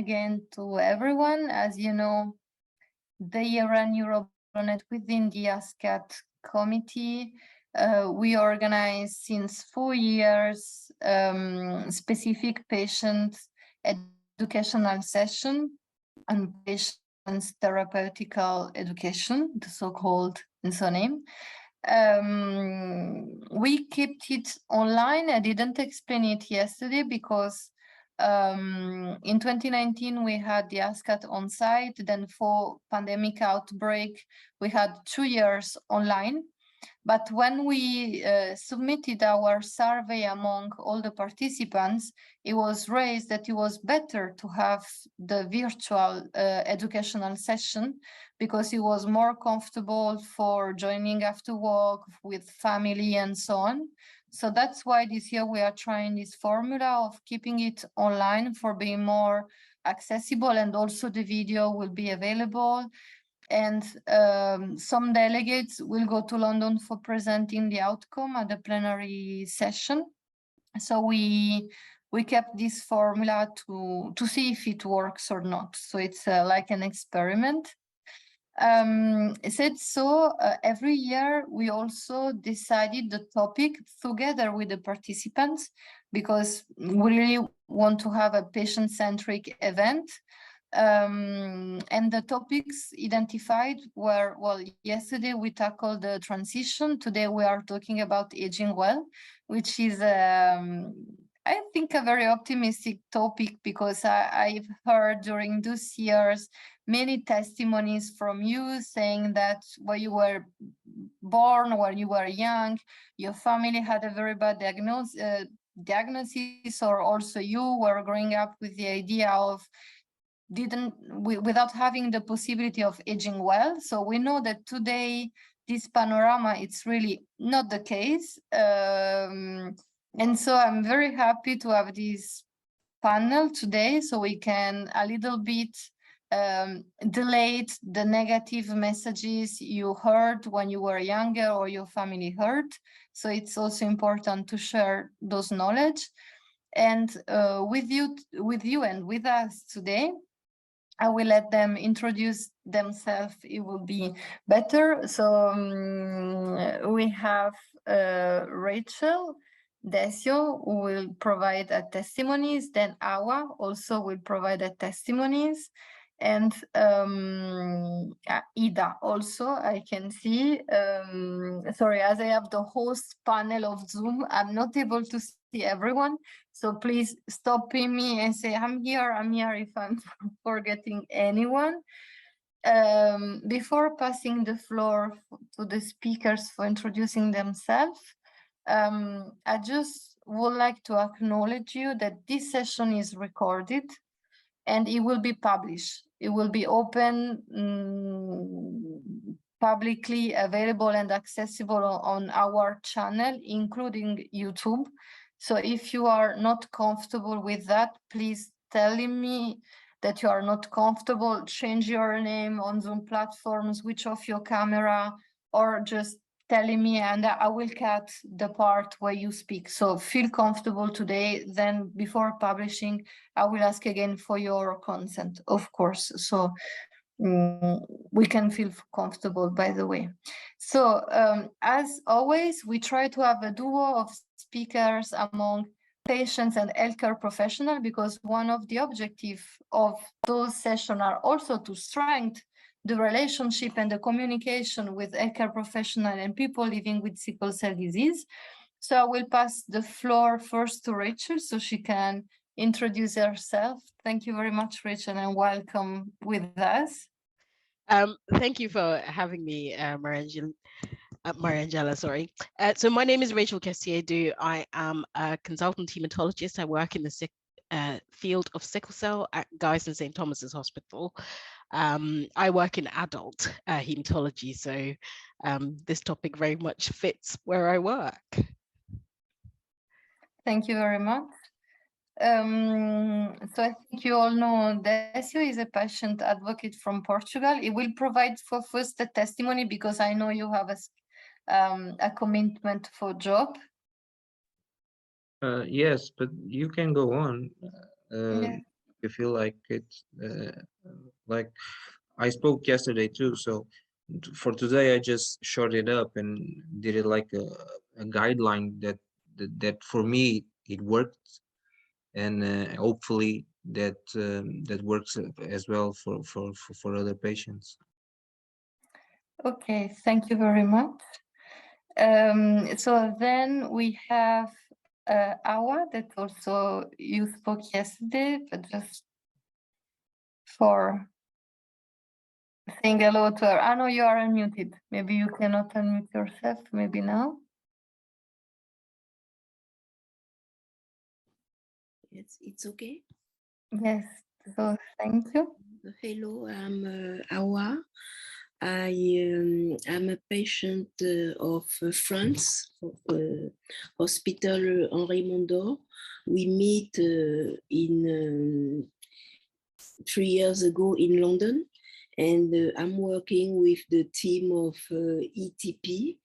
again to everyone. As you know, the ERN-EuroBloodNet within the ASCAT committee, we organize since 4 years specific patient educational session and patients therapeutical education, the so-called name. We kept it online. I didn't explain it yesterday because in 2019 we had the ASCAT on site. Then for pandemic outbreak, we had 2 years online. But when we submitted our survey among all the participants, it was raised that it was better to have the virtual educational session because it was more comfortable for joining after work with family and so on. So that's why this year we are trying this formula of keeping it online for being more accessible, and also the video will be available. And some delegates will go to London for presenting the outcome at the plenary session. So we kept this formula to see if it works or not. So it's like an experiment. Every year we also decided the topic together with the participants, because we really want to have a patient-centric event. And the topics identified were, well, yesterday we tackled the transition. Today we are talking about aging well, which is, I think, a very optimistic topic, because I've heard during those years many testimonies from you saying that when you were born, when you were young, your family had a very bad diagnosis, or also you were growing up with the idea of without having the possibility of aging well. So we know that today this panorama, it's really not the case. And so I'm very happy to have this panel today, so we can a little bit delay the negative messages you heard when you were younger or your family heard. So it's also important to share those knowledge. And with you and with us today, I will let them introduce themselves. It will be better. So we have Rachel Desio, who will provide a testimonies. Then Awa also will provide a testimonies. And Ida also, I can see. Sorry, as I have the host panel of Zoom, I'm not able to see everyone. So please stop me and say, I'm here if I'm forgetting anyone. Before passing the floor to the speakers for introducing themselves, I just would like to acknowledge you that this session is recorded and it will be published. It will be open, publicly available and accessible on our channel, including YouTube. So if you are not comfortable with that, please tell me that you are not comfortable, change your name on Zoom platform, switch off your camera, or just telling me, and I will cut the part where you speak. So feel comfortable today. Then before publishing, I will ask again for your consent, of course. So we can feel comfortable, by the way. So as always, we try to have a duo of speakers among patients and healthcare professionals, because one of the objectives of those sessions are also to strengthen the relationship and the communication with healthcare professionals and people living with sickle cell disease. So I will pass the floor first to Rachel so she can introduce herself. Thank you very much, Rachel, and welcome with us. Thank you for having me, Mariangela, sorry. So my name is Rachel Kesiedu. I am a consultant hematologist. I work in the field of sickle cell at Guy's and St. Thomas's Hospital. I work in adult hematology, so this topic very much fits where I work. Thank you very much. So I think you all know Desio is a patient advocate from Portugal. It will provide for first a testimony, because I know you have a commitment for job. Yes, but you can go on. Yeah. I feel like it's like I spoke yesterday too. So for today, I just short it up and did it like a guideline that for me it worked, and hopefully that works as well for other patients. Okay, thank you very much. So then we have Awa that also you spoke yesterday, but just for saying hello to her. I know you are unmuted. Maybe you cannot unmute yourself, maybe now. Yes, it's okay. Yes, so thank you. Hello, I'm Awa. I'm a patient of France, of Hospital Henri Mondor. We meet in 3 years ago in London, and I'm working with the team of ETP,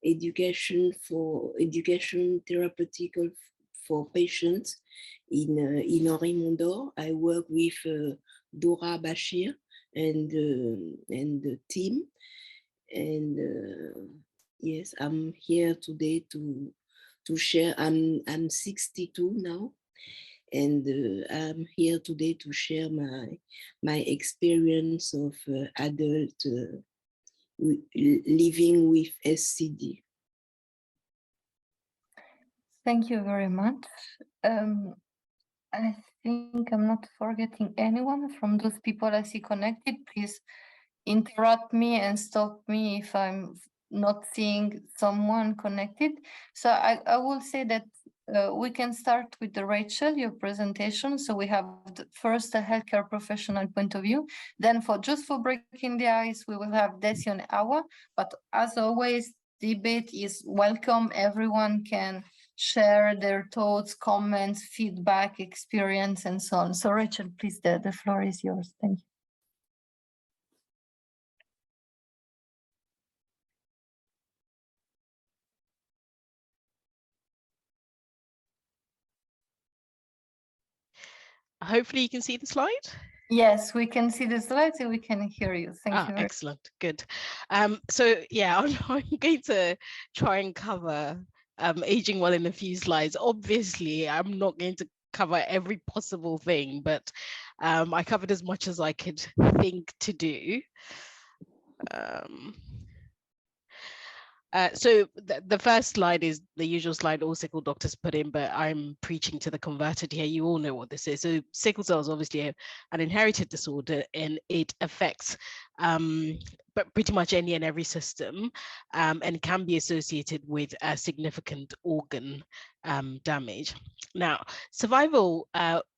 Education Therapeutical for Patients in Henri Mondor. I work with Dora Bashir and the team, and yes, I'm here today to share. I'm 62 now, and I'm here today to share my experience of adult living with SCD. Thank you very much. I think I'm not forgetting anyone from those people I see connected. Please interrupt me and stop me if I'm not seeing someone connected. So I will say that we can start with the Rachel, your presentation. So we have first a healthcare professional point of view. Then just for breaking the ice, we will have Desi and Awa. But as always, debate is welcome. Everyone can share their thoughts, comments, feedback, experience, and so on. So Rachel, please, the floor is yours. Thank you. Hopefully you can see the slide. Yes, we can see the slides and we can hear you. Thank you. Excellent, good. So yeah, I'm going to try and cover aging well in a few slides. Obviously, I'm not going to cover every possible thing, but I covered as much as I could think to do. So the first slide is the usual slide all sickle doctors put in, but I'm preaching to the converted here. You all know what this is. So sickle cell is obviously an inherited disorder, and it affects but pretty much any and every system, and can be associated with significant organ damage. Now, survival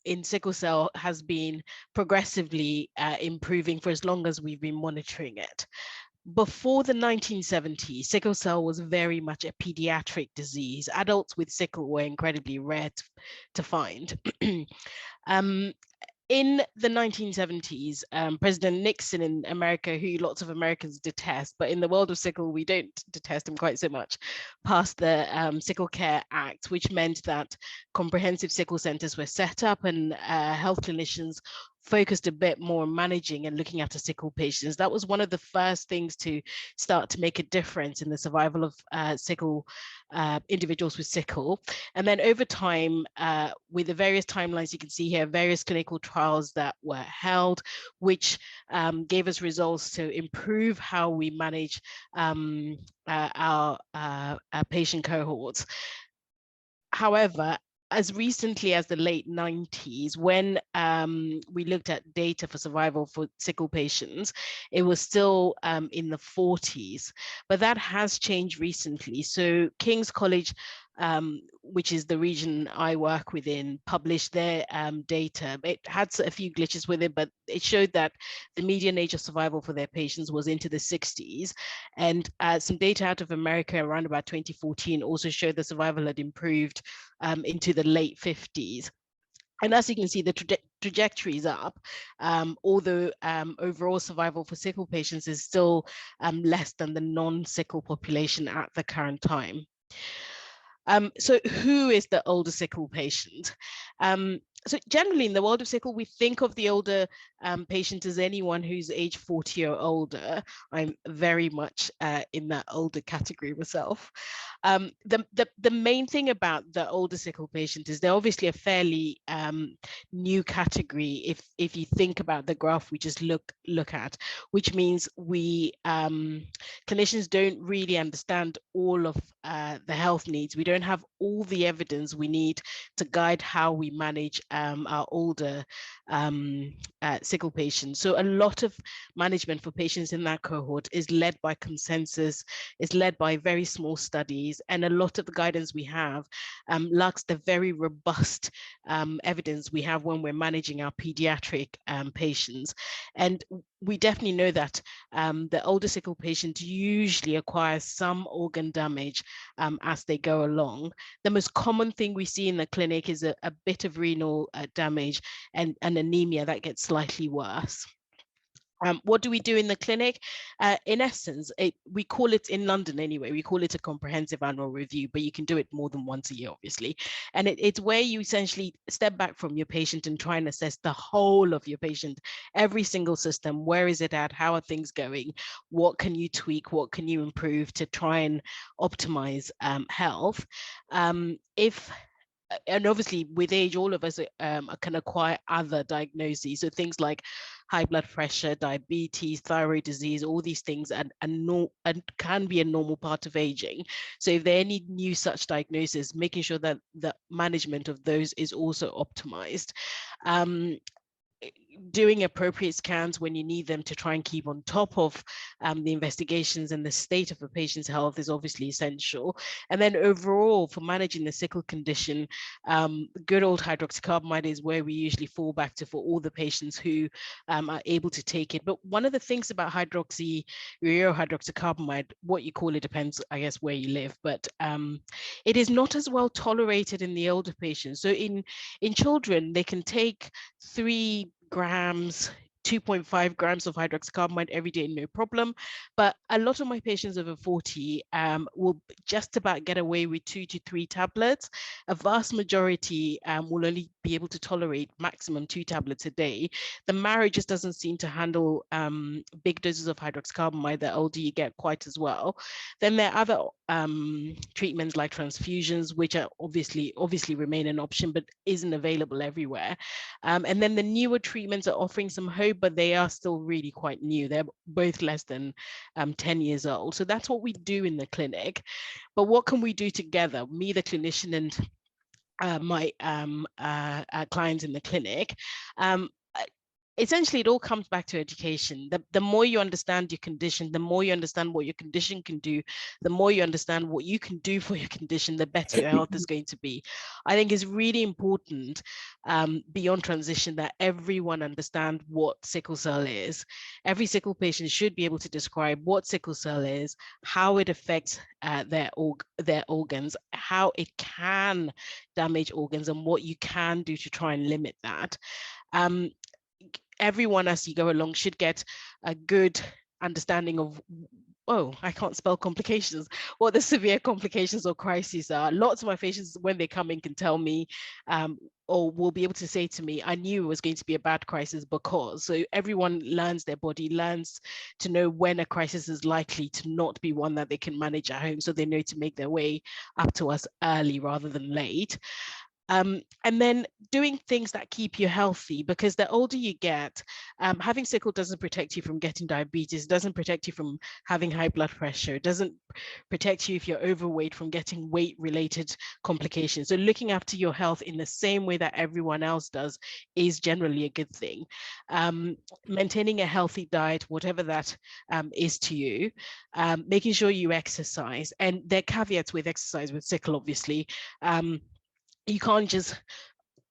in sickle cell has been progressively improving for as long as we've been monitoring it. Before the 1970s, sickle cell was very much a pediatric disease. Adults with sickle were incredibly rare to find. In the 1970s, President Nixon in America, who lots of Americans detest, but in the world of sickle, we don't detest him quite so much, passed the Sickle Care Act, which meant that comprehensive sickle centers were set up, and health clinicians focused a bit more on managing and looking after sickle patients. That was one of the first things to start to make a difference in the survival of sickle individuals with sickle. And then over time, with the various timelines you can see here, various clinical trials that were held, which gave us results to improve how we manage our patient cohorts. However, as recently as the late 90s, when we looked at data for survival for sickle patients, it was still in the 40s, but that has changed recently. So King's College, which is the region I work within, published their data. It had a few glitches with it, but it showed that the median age of survival for their patients was into the 60s. And some data out of America around about 2014 also showed the survival had improved into the late 50s. And as you can see, the trajectory is up, although overall survival for sickle patients is still less than the non-sickle population at the current time. So who is the older sickle patient? So generally in the world of sickle, we think of the older patient as anyone who's age 40 or older. I'm very much in that older category myself. The main thing about the older sickle patient is they're obviously a fairly new category if you think about the graph we just look at, which means we clinicians don't really understand all of the health needs. We don't have all the evidence we need to guide how we manage our older sickle patients. So a lot of management for patients in that cohort is led by consensus, is led by very small studies, and a lot of the guidance we have lacks the very robust evidence we have when we're managing our pediatric patients. And we definitely know that the older sickle patient usually acquires some organ damage as they go along. The most common thing we see in the clinic is a bit of renal damage and anemia that gets slightly worse. What do we do in the clinic? In essence, we call it, in London anyway, we call it a comprehensive annual review, but you can do it more than once a year, obviously. And it's where you essentially step back from your patient and try and assess the whole of your patient, every single system. Where is it at? How are things going? What can you tweak? What can you improve to try and optimize health? And obviously with age, all of us can acquire other diagnoses. So things like high blood pressure, diabetes, thyroid disease, all these things and can be a normal part of aging. So if there are any new such diagnoses, making sure that the management of those is also optimized. Doing appropriate scans when you need them to try and keep on top of the investigations and the state of the patient's health is obviously essential. And then overall, for managing the sickle condition, good old hydroxycarbamide is where we usually fall back to for all the patients who are able to take it. But one of the things about hydroxycarbamide, what you call it depends, I guess, where you live, but it is not as well tolerated in the older patients. So in children, they can take 3 grams, 2.5 grams of hydroxycarbamide every day, no problem. But a lot of my patients over 40 will just about get away with 2 to 3 tablets. A vast majority will only be able to tolerate maximum 2 tablets a day. The marrow just doesn't seem to handle big doses of hydroxycarbamide the older you get quite as well. Then there are other treatments like transfusions, which are obviously remain an option, but isn't available everywhere. And then the newer treatments are offering some hope, but they are still really quite new. They're both less than 10 years old. So that's what we do in the clinic. But what can we do together, me, the clinician, and my clients in the clinic? Essentially, it all comes back to education. The more you understand your condition, the more you understand what your condition can do, the more you understand what you can do for your condition, the better your health is going to be. I think it's really important beyond transition that everyone understand what sickle cell is. Every sickle patient should be able to describe what sickle cell is, how it affects their organs, how it can damage organs, and what you can do to try and limit that. Everyone as you go along should get a good understanding of, I can't spell complications, what the severe complications or crises are. Lots of my patients, when they come in, can tell me or will be able to say to me, I knew it was going to be a bad crisis because. So everyone learns, their body learns to know when a crisis is likely to not be one that they can manage at home, so they know to make their way up to us early rather than late. And then doing things that keep you healthy, because the older you get, having sickle doesn't protect you from getting diabetes, doesn't protect you from having high blood pressure, it doesn't protect you if you're overweight from getting weight-related complications. So looking after your health in the same way that everyone else does is generally a good thing. Maintaining a healthy diet, whatever that is to you, making sure you exercise, and there are caveats with exercise with sickle, obviously. You can't just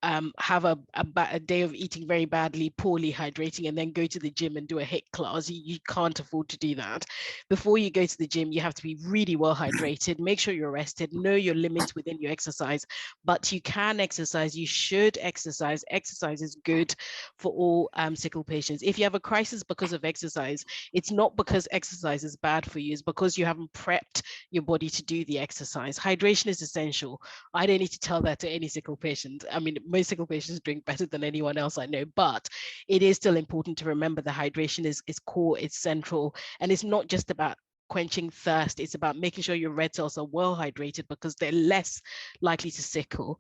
have a day of eating very badly, poorly hydrating, and then go to the gym and do a HIIT class. You can't afford to do that. Before you go to the gym, you have to be really well hydrated, make sure you're rested, know your limits within your exercise, but you can exercise, you should exercise. Exercise is good for all sickle patients. If you have a crisis because of exercise, it's not because exercise is bad for you, it's because you haven't prepped your body to do the exercise. Hydration is essential. I don't need to tell that to any sickle patient. I mean, most sickle patients drink better than anyone else I know, but it is still important to remember that hydration is core, it's central, and it's not just about quenching thirst, it's about making sure your red cells are well hydrated because they're less likely to sickle.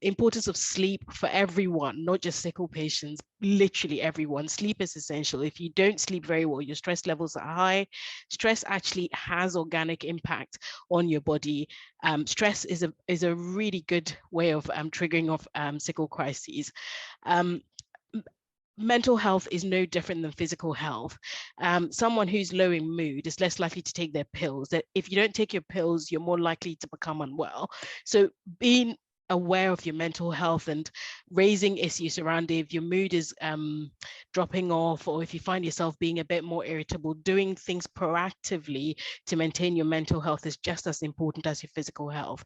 Importance of sleep for everyone, not just sickle patients, literally everyone. Sleep is essential. If you don't sleep very well, your stress levels are high. Stress actually has organic impact on your body. Stress is a really good way of triggering off sickle crises. Mental health is no different than physical health. Someone who's low in mood is less likely to take their pills. That if you don't take your pills, you're more likely to become unwell. So being aware of your mental health and raising issues around it, if your mood is dropping off, or if you find yourself being a bit more irritable, doing things proactively to maintain your mental health is just as important as your physical health.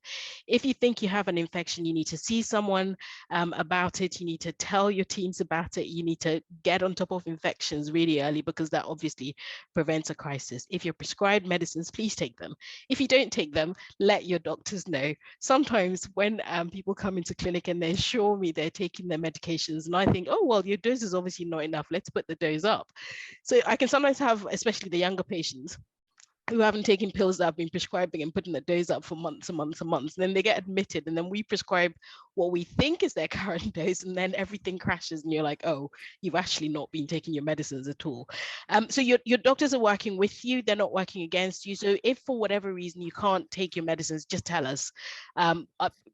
If you think you have an infection, you need to see someone about it, you need to tell your teams about it, you need to get on top of infections really early, because that obviously prevents a crisis. If you're prescribed medicines, please take them. If you don't take them, let your doctors know. Sometimes when people come into clinic and they assure me they're taking their medications, and I think, oh, well, your dose is obviously not enough, let's put the dose up. So I can sometimes have, especially the younger patients, who haven't taken pills that I've been prescribing and putting the dose up for months and months and months. And then they get admitted, and then we prescribe what we think is their current dose, and then everything crashes and you're like, oh, you've actually not been taking your medicines at all. So your doctors are working with you, they're not working against you. So if for whatever reason you can't take your medicines, just tell us.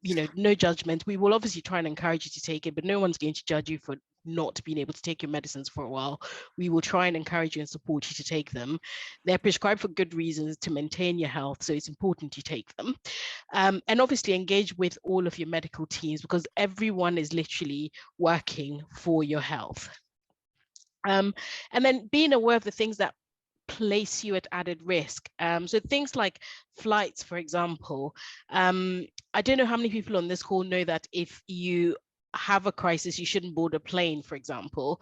No judgment. We will obviously try and encourage you to take it, but no one's going to judge you for not being able to take your medicines for a while. We will try and encourage you and support you to take them. They're prescribed for good reasons, to maintain your health, so it's important you take them. And obviously engage with all of your medical teams, because everyone is literally working for your health. And then being aware of the things that place you at added risk. So things like flights, for example. I don't know how many people on this call know that if you have a crisis, you shouldn't board a plane, for example.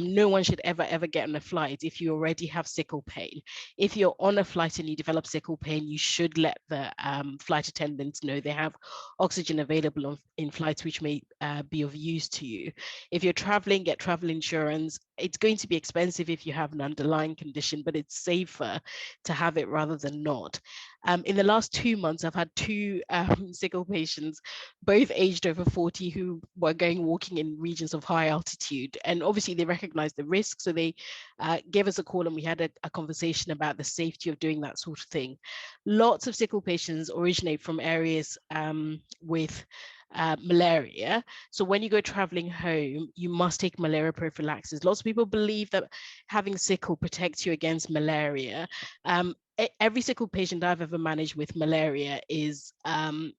No one should ever get on a flight if you already have sickle pain. If you're on a flight and you develop sickle pain, you should let the flight attendants know. They have oxygen available in flights which may be of use to you. If you're traveling, get travel insurance. It's going to be expensive if you have an underlying condition, but it's safer to have it rather than not. In the last 2 months, I've had 2 sickle patients, both aged over 40, who were going walking in regions of high altitude. And obviously they recognized the risk. So they gave us a call and we had a conversation about the safety of doing that sort of thing. Lots of sickle patients originate from areas with malaria. So when you go traveling home, you must take malaria prophylaxis. Lots of people believe that having sickle protects you against malaria. Every sickle patient I've ever managed with malaria is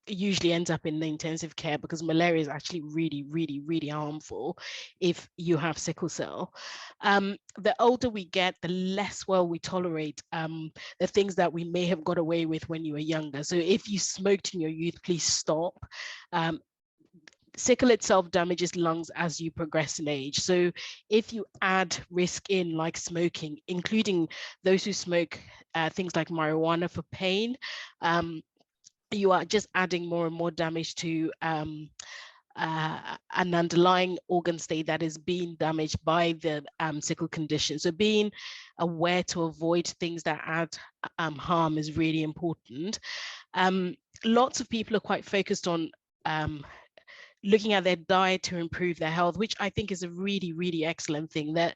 usually ends up in the intensive care, because malaria is actually really harmful if you have sickle cell. The older we get, the less well we tolerate the things that we may have got away with when you were younger. So if you smoked in your youth, please stop. Sickle itself damages lungs as you progress in age. So if you add risk in, like smoking, including those who smoke things like marijuana for pain, you are just adding more and more damage to an underlying organ state that is being damaged by the sickle condition. So being aware to avoid things that add harm is really important. Lots of people are quite focused on looking at their diet to improve their health, which I think is a really excellent thing. That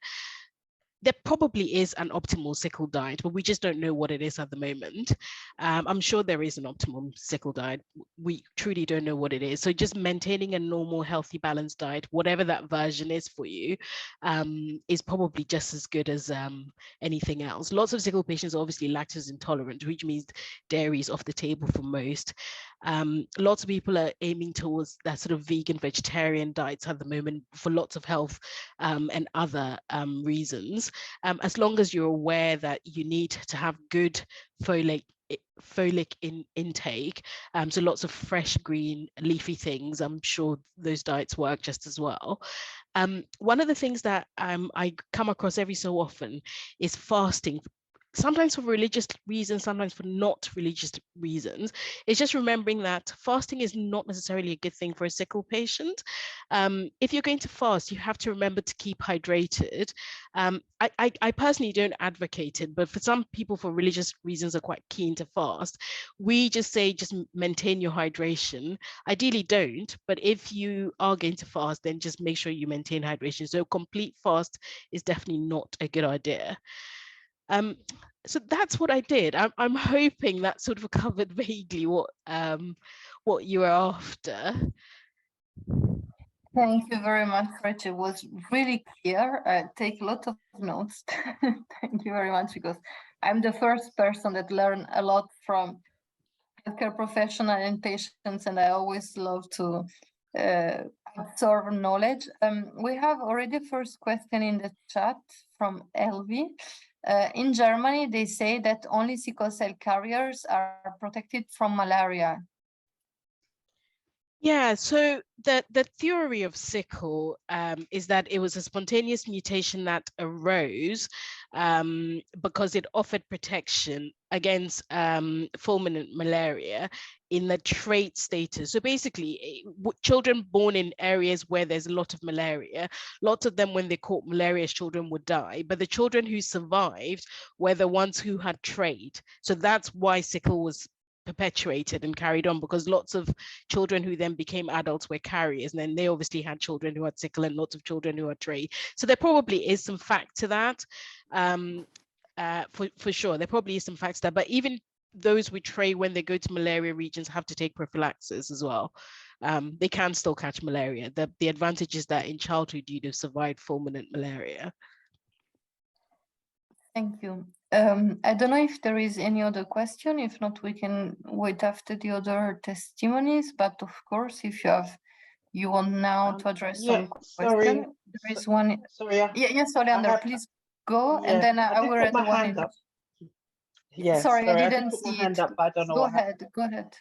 there probably is an optimal sickle diet, but we just don't know what it is at the moment. I'm sure there is an optimal sickle diet. We truly don't know what it is. So just maintaining a normal, healthy, balanced diet, whatever that version is for you, is probably just as good as anything else. Lots of sickle patients are obviously lactose intolerant, which means dairy is off the table for most. Lots of people are aiming towards that sort of vegan, vegetarian diets at the moment for lots of health and other reasons. As long as you're aware that you need to have good folic intake, so lots of fresh green leafy things, I'm sure those diets work just as well. One of the things that I come across every so often is fasting, sometimes for religious reasons, sometimes for not religious reasons. It's just remembering that fasting is not necessarily a good thing for a sickle patient. If you're going to fast, you have to remember to keep hydrated. I personally don't advocate it, but for some people, for religious reasons, are quite keen to fast. We just say, just maintain your hydration. Ideally don't, but if you are going to fast, then just make sure you maintain hydration. So complete fast is definitely not a good idea. So that's what I did. I'm hoping that sort of covered vaguely what you were after. Thank you very much, Rachel. It was really clear. I take a lot of notes. Thank you very much, because I'm the first person that learned a lot from healthcare professional and patients, and I always love to absorb knowledge. We have already first question in the chat from Elvi. In Germany, they say that only sickle cell carriers are protected from malaria. Yeah, so the theory of sickle is that it was a spontaneous mutation that arose because it offered protection against fulminant malaria in the trait status. So basically, children born in areas where there's a lot of malaria, lots of them, when they caught malaria, children would die, but the children who survived were the ones who had trait. So that's why sickle was perpetuated and carried on, because lots of children who then became adults were carriers, and then they obviously had children who had sickle and lots of children who had trait. So there probably is some fact to that. For sure, there probably is some facts there, but even those with trait, when they go to malaria regions, have to take prophylaxis as well. They can still catch malaria. The advantage is that in childhood you'd have survived fulminant malaria. Thank you. I don't know if there is any other question. If not, we can wait after the other testimonies. But of course, if you want now to address some question, there is one. Sorry. Yes, Oleander, please go, and then I will read the one. Yeah, sorry, I didn't put my see hand it. up, but I don't know. Go ahead.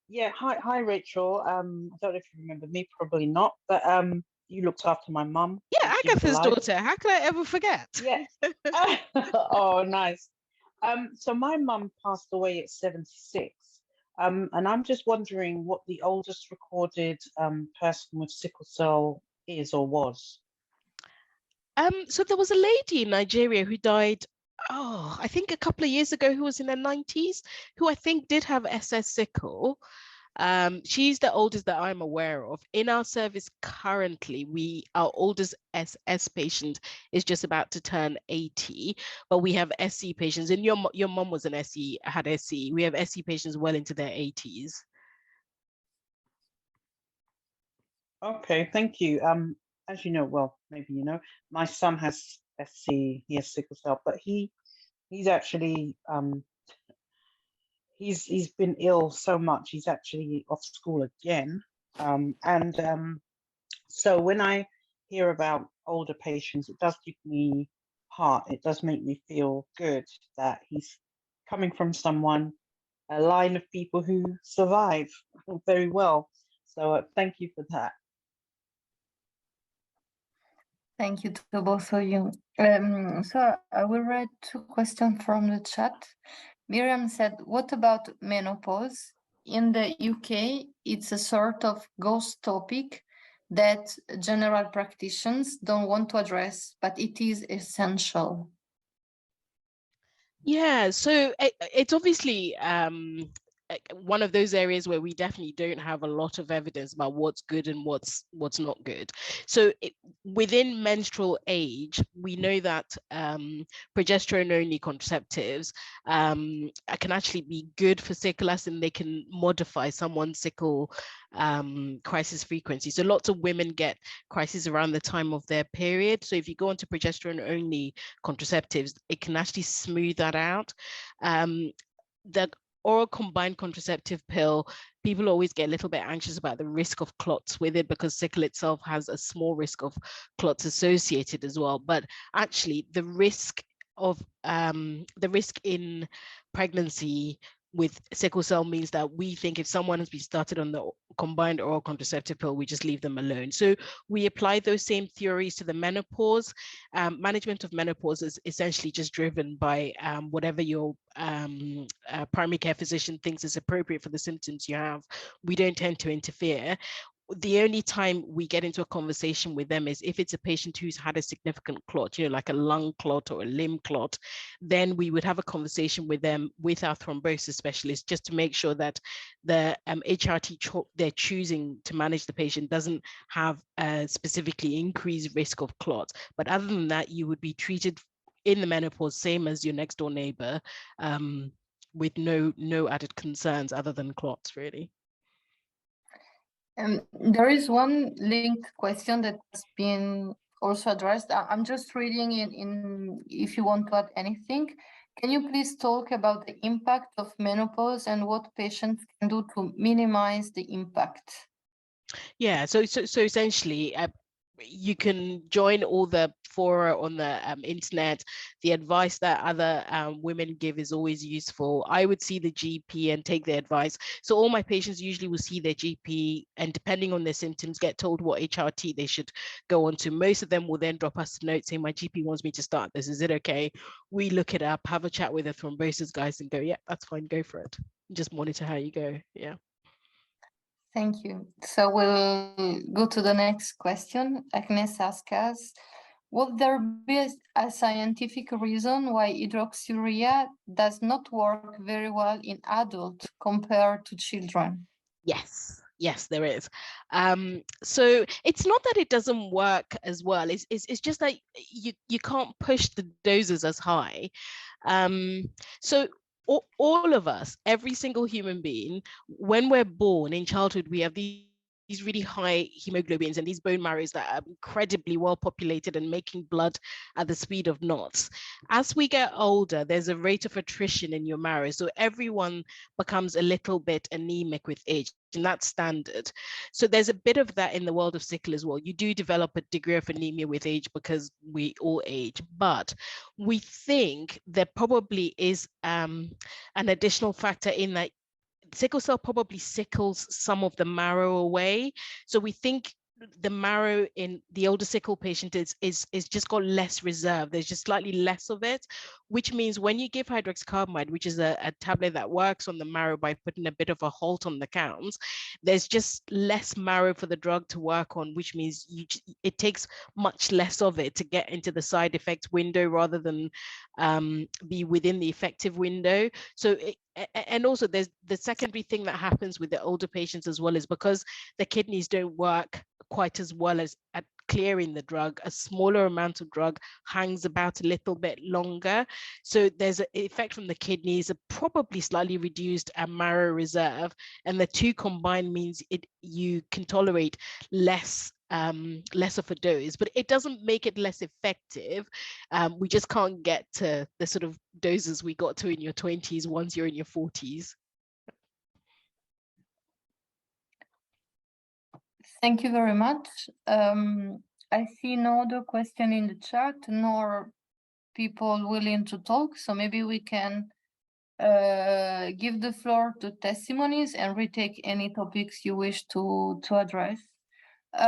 Yeah, hi, Rachel. I don't know if you remember me, probably not, but you looked after my mum. Yeah, Agatha's daughter. How could I ever forget? Yeah. Oh, nice. So my mum passed away at 76. And I'm just wondering what the oldest recorded person with sickle cell is or was. So there was a lady in Nigeria who died, I think a couple of years ago, who was in her 90s, who I think did have SS sickle. She's the oldest that I'm aware of. In our service currently, our oldest SS patient is just about to turn 80, but we have SC patients, and your mom was an SC, had SC. We have SC patients well into their 80s. Okay, thank you. As you know, well, maybe you know, my son has SC, he has sickle cell, but he's actually he's been ill so much, he's actually off school again. So when I hear about older patients, it does give me heart. It does make me feel good that he's coming from a line of people who survive very well. So thank you for that. Thank you to both of you. So I will read two questions from the chat. Miriam said, what about menopause? In the UK, it's a sort of ghost topic that general practitioners don't want to address, but it is essential. Yeah, so it's obviously one of those areas where we definitely don't have a lot of evidence about what's good and what's not good. So within menstrual age, we know that progesterone-only contraceptives can actually be good for sickle, as in they can modify someone's sickle crisis frequency. So lots of women get crises around the time of their period. So if you go onto progesterone-only contraceptives, it can actually smooth that out. The oral combined contraceptive pill, people always get a little bit anxious about the risk of clots with it, because sickle itself has a small risk of clots associated as well. But actually the risk in pregnancy with sickle cell means that we think if someone has been started on the combined oral contraceptive pill, we just leave them alone. So we apply those same theories to the menopause. Management of menopause is essentially just driven by whatever your primary care physician thinks is appropriate for the symptoms you have. We don't tend to interfere. The only time we get into a conversation with them is if it's a patient who's had a significant clot, like a lung clot or a limb clot, then we would have a conversation with them, with our thrombosis specialist, just to make sure that the HRT they're choosing to manage the patient doesn't have a specifically increased risk of clots. But other than that, you would be treated in the menopause same as your next door neighbor, with no added concerns other than clots, really. There is one linked question that has been also addressed. I'm just reading in if you want to add anything. Can you please talk about the impact of menopause and what patients can do to minimize the impact? Yeah, so essentially, you can join all the fora on the internet. The advice that other women give is always useful. I would see the GP and take their advice. So all my patients usually will see their GP, and depending on their symptoms, get told what HRT they should go on to. Most of them will then drop us a note saying, my GP wants me to start this. Is it okay? We look it up, have a chat with the thrombosis guys and go, yeah, that's fine, go for it. Just monitor how you go. Yeah. Thank you. So we'll go to the next question. Agnes asks us, would there be a scientific reason why hydroxyurea does not work very well in adults compared to children? Yes, there is. So it's not that it doesn't work as well. It's just that you can't push the doses as high. So all of us, every single human being, when we're born in childhood, we have these really high hemoglobins and these bone marrows that are incredibly well populated and making blood at the speed of knots. As we get older, there's a rate of attrition in your marrow. So everyone becomes a little bit anemic with age, and that's standard. So there's a bit of that in the world of sickle as well. You do develop a degree of anemia with age because we all age, but we think there probably is an additional factor in that sickle cell probably sickles some of the marrow away. So we think the marrow in the older sickle patient is just got less reserve. There's just slightly less of it, which means when you give hydroxycarbamide, which is a tablet that works on the marrow by putting a bit of a halt on the counts, there's just less marrow for the drug to work on, which means it takes much less of it to get into the side effect window rather than be within the effective window. So and also there's the secondary thing that happens with the older patients as well, is because the kidneys don't work quite as well as at clearing the drug, a smaller amount of drug hangs about a little bit longer. So there's an effect from the kidneys, a probably slightly reduced marrow reserve, and the two combined means you can tolerate less of a dose, but it doesn't make it less effective. We just can't get to the sort of doses we got to in your 20s once you're in your 40s. Thank you very much. I see no other question in the chat, nor people willing to talk. So maybe we can give the floor to testimonies and retake any topics you wish to address. So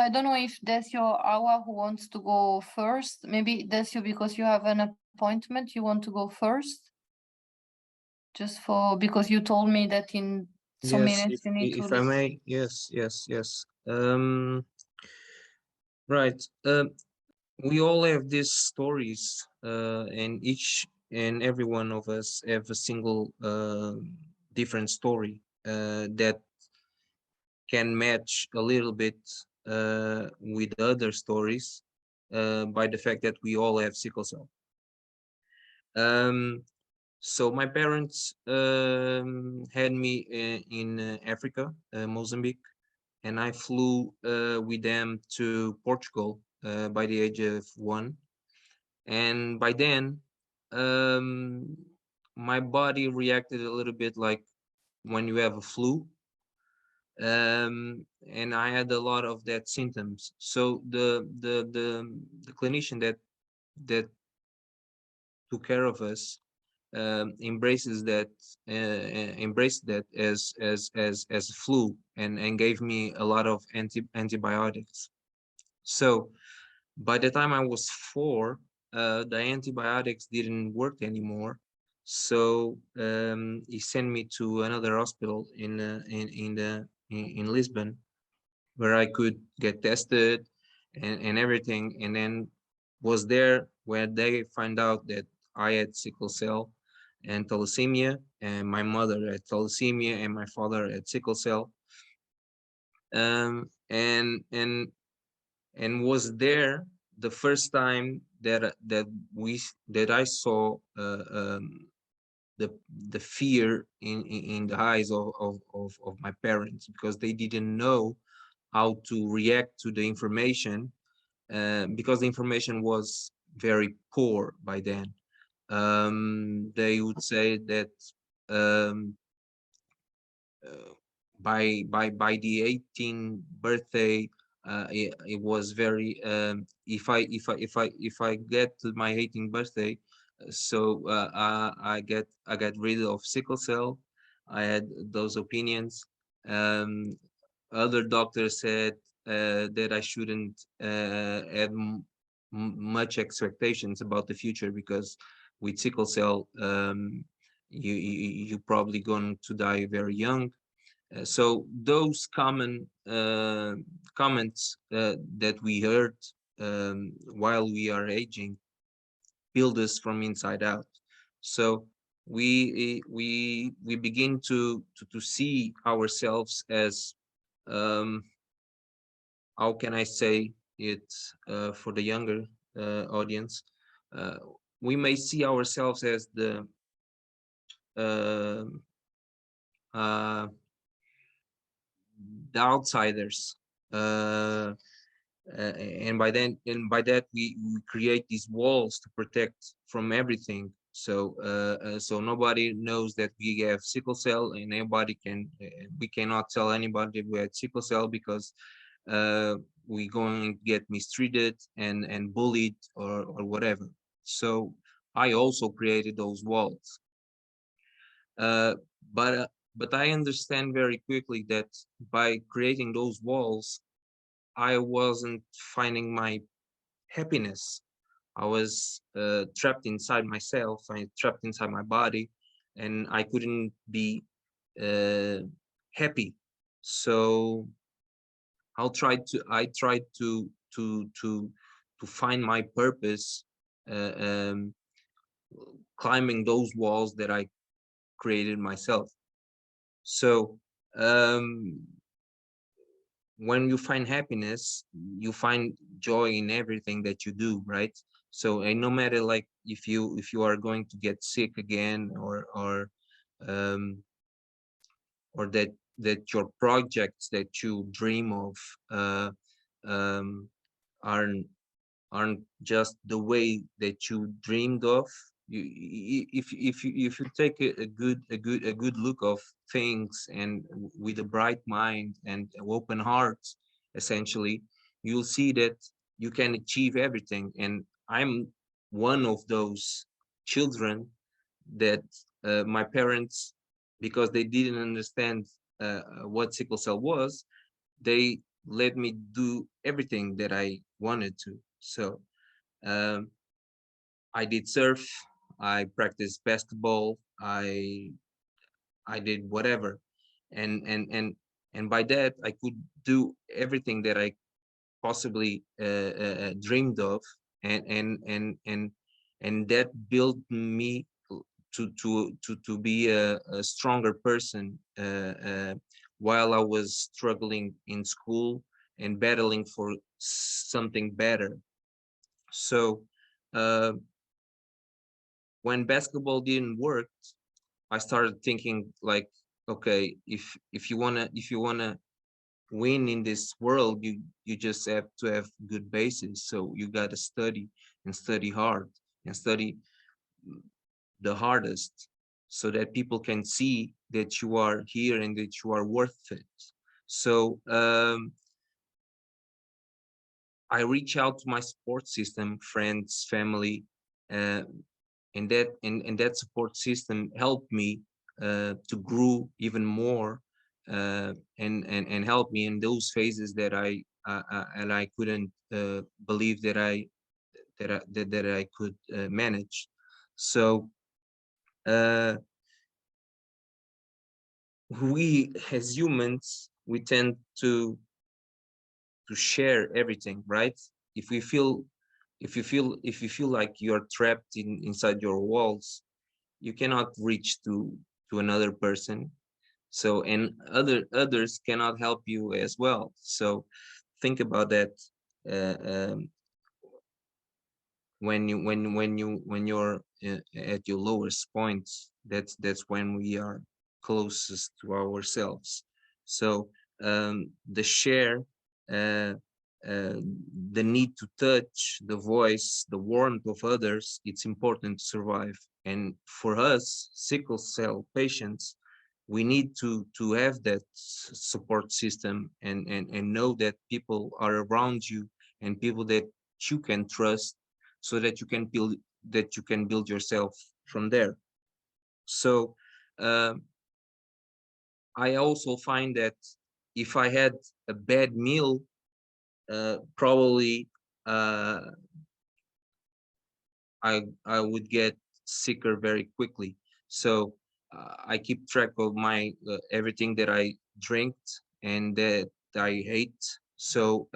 I don't know if Decio or Awa who wants to go first. Maybe Decio, because you have an appointment, you want to go first? Just because you told me that in some minutes you need to if I may, yes. Right. We all have these stories, and each and every one of us have a single different story that can match a little bit with other stories by the fact that we all have sickle cell. So my parents had me in Africa, Mozambique, and I flew with them to Portugal by the age of 1. And by then, my body reacted a little bit like when you have a flu. And I had a lot of that symptoms. So the clinician that took care of us embraced that as flu and gave me a lot of antibiotics. So by the time I was 4, the antibiotics didn't work anymore. So he sent me to another hospital in Lisbon, where I could get tested and everything. And then was there where they find out that I had sickle cell and thalassemia, and my mother had thalassemia and my father had sickle cell. And was there the first time that I saw the fear in the eyes of my parents, because they didn't know how to react to the information, because the information was very poor by then. They would say that by the 18th birthday, it was very if I get to my 18th birthday, so I get rid of sickle cell. I had those opinions. Other doctors said that I shouldn't have much expectations about the future, because with sickle cell you probably going to die very young. So those common comments that we heard while we are aging build us from inside out. So we begin to see ourselves as how can I say it for the younger audience? We may see ourselves as the outsiders, and by that we create these walls to protect from everything. So so nobody knows that we have sickle cell, and we cannot tell anybody we had sickle cell, because we're going to get mistreated and bullied or whatever. So I also created those walls. But I understand very quickly that by creating those walls, I wasn't finding my happiness. I was trapped inside myself, I trapped inside my body, and I couldn't be happy. So I tried to find my purpose, climbing those walls that I created myself. So when you find happiness, you find joy in everything that you do, right? So and no matter like if you are going to get sick again, or that your projects that you dream of um, aren't just the way that you dreamed of. If you take a good look of things, and with a bright mind and open heart, essentially, you'll see that you can achieve everything. And I'm one of those children that my parents, because they didn't understand what sickle cell was, they let me do everything that I wanted to. So I did surf, I practiced basketball, I did whatever, and by that I could do everything that I possibly dreamed of, and and that built me to be a stronger person while I was struggling in school and battling for something better. So when basketball didn't work, I started thinking like, okay, if you wanna win in this world, you just have to have good basis. So you gotta study and study hard and study the hardest, so that people can see that you are here and that you are worth it. So I reach out to my support system, friends, family, and that support system helped me to grow even more, and help me in those phases that I couldn't believe that I could manage. So we as humans, we tend to share everything, right? If we feel if you feel like you're trapped inside your walls, you cannot reach to another person. So, and others cannot help you as well. So think about that. uh, when you're at your lowest point, that's when we are closest to ourselves. So the share, uh, uh, the need to touch, the voice, the warmth of others, it's important to survive. And for us sickle cell patients, we need to have that support system, and know that people are around you, and people that you can trust, so that you can build yourself from there. So I also find that if I had a bad meal, probably I would get sicker very quickly. So I keep track of my everything that I drink and that I hate. So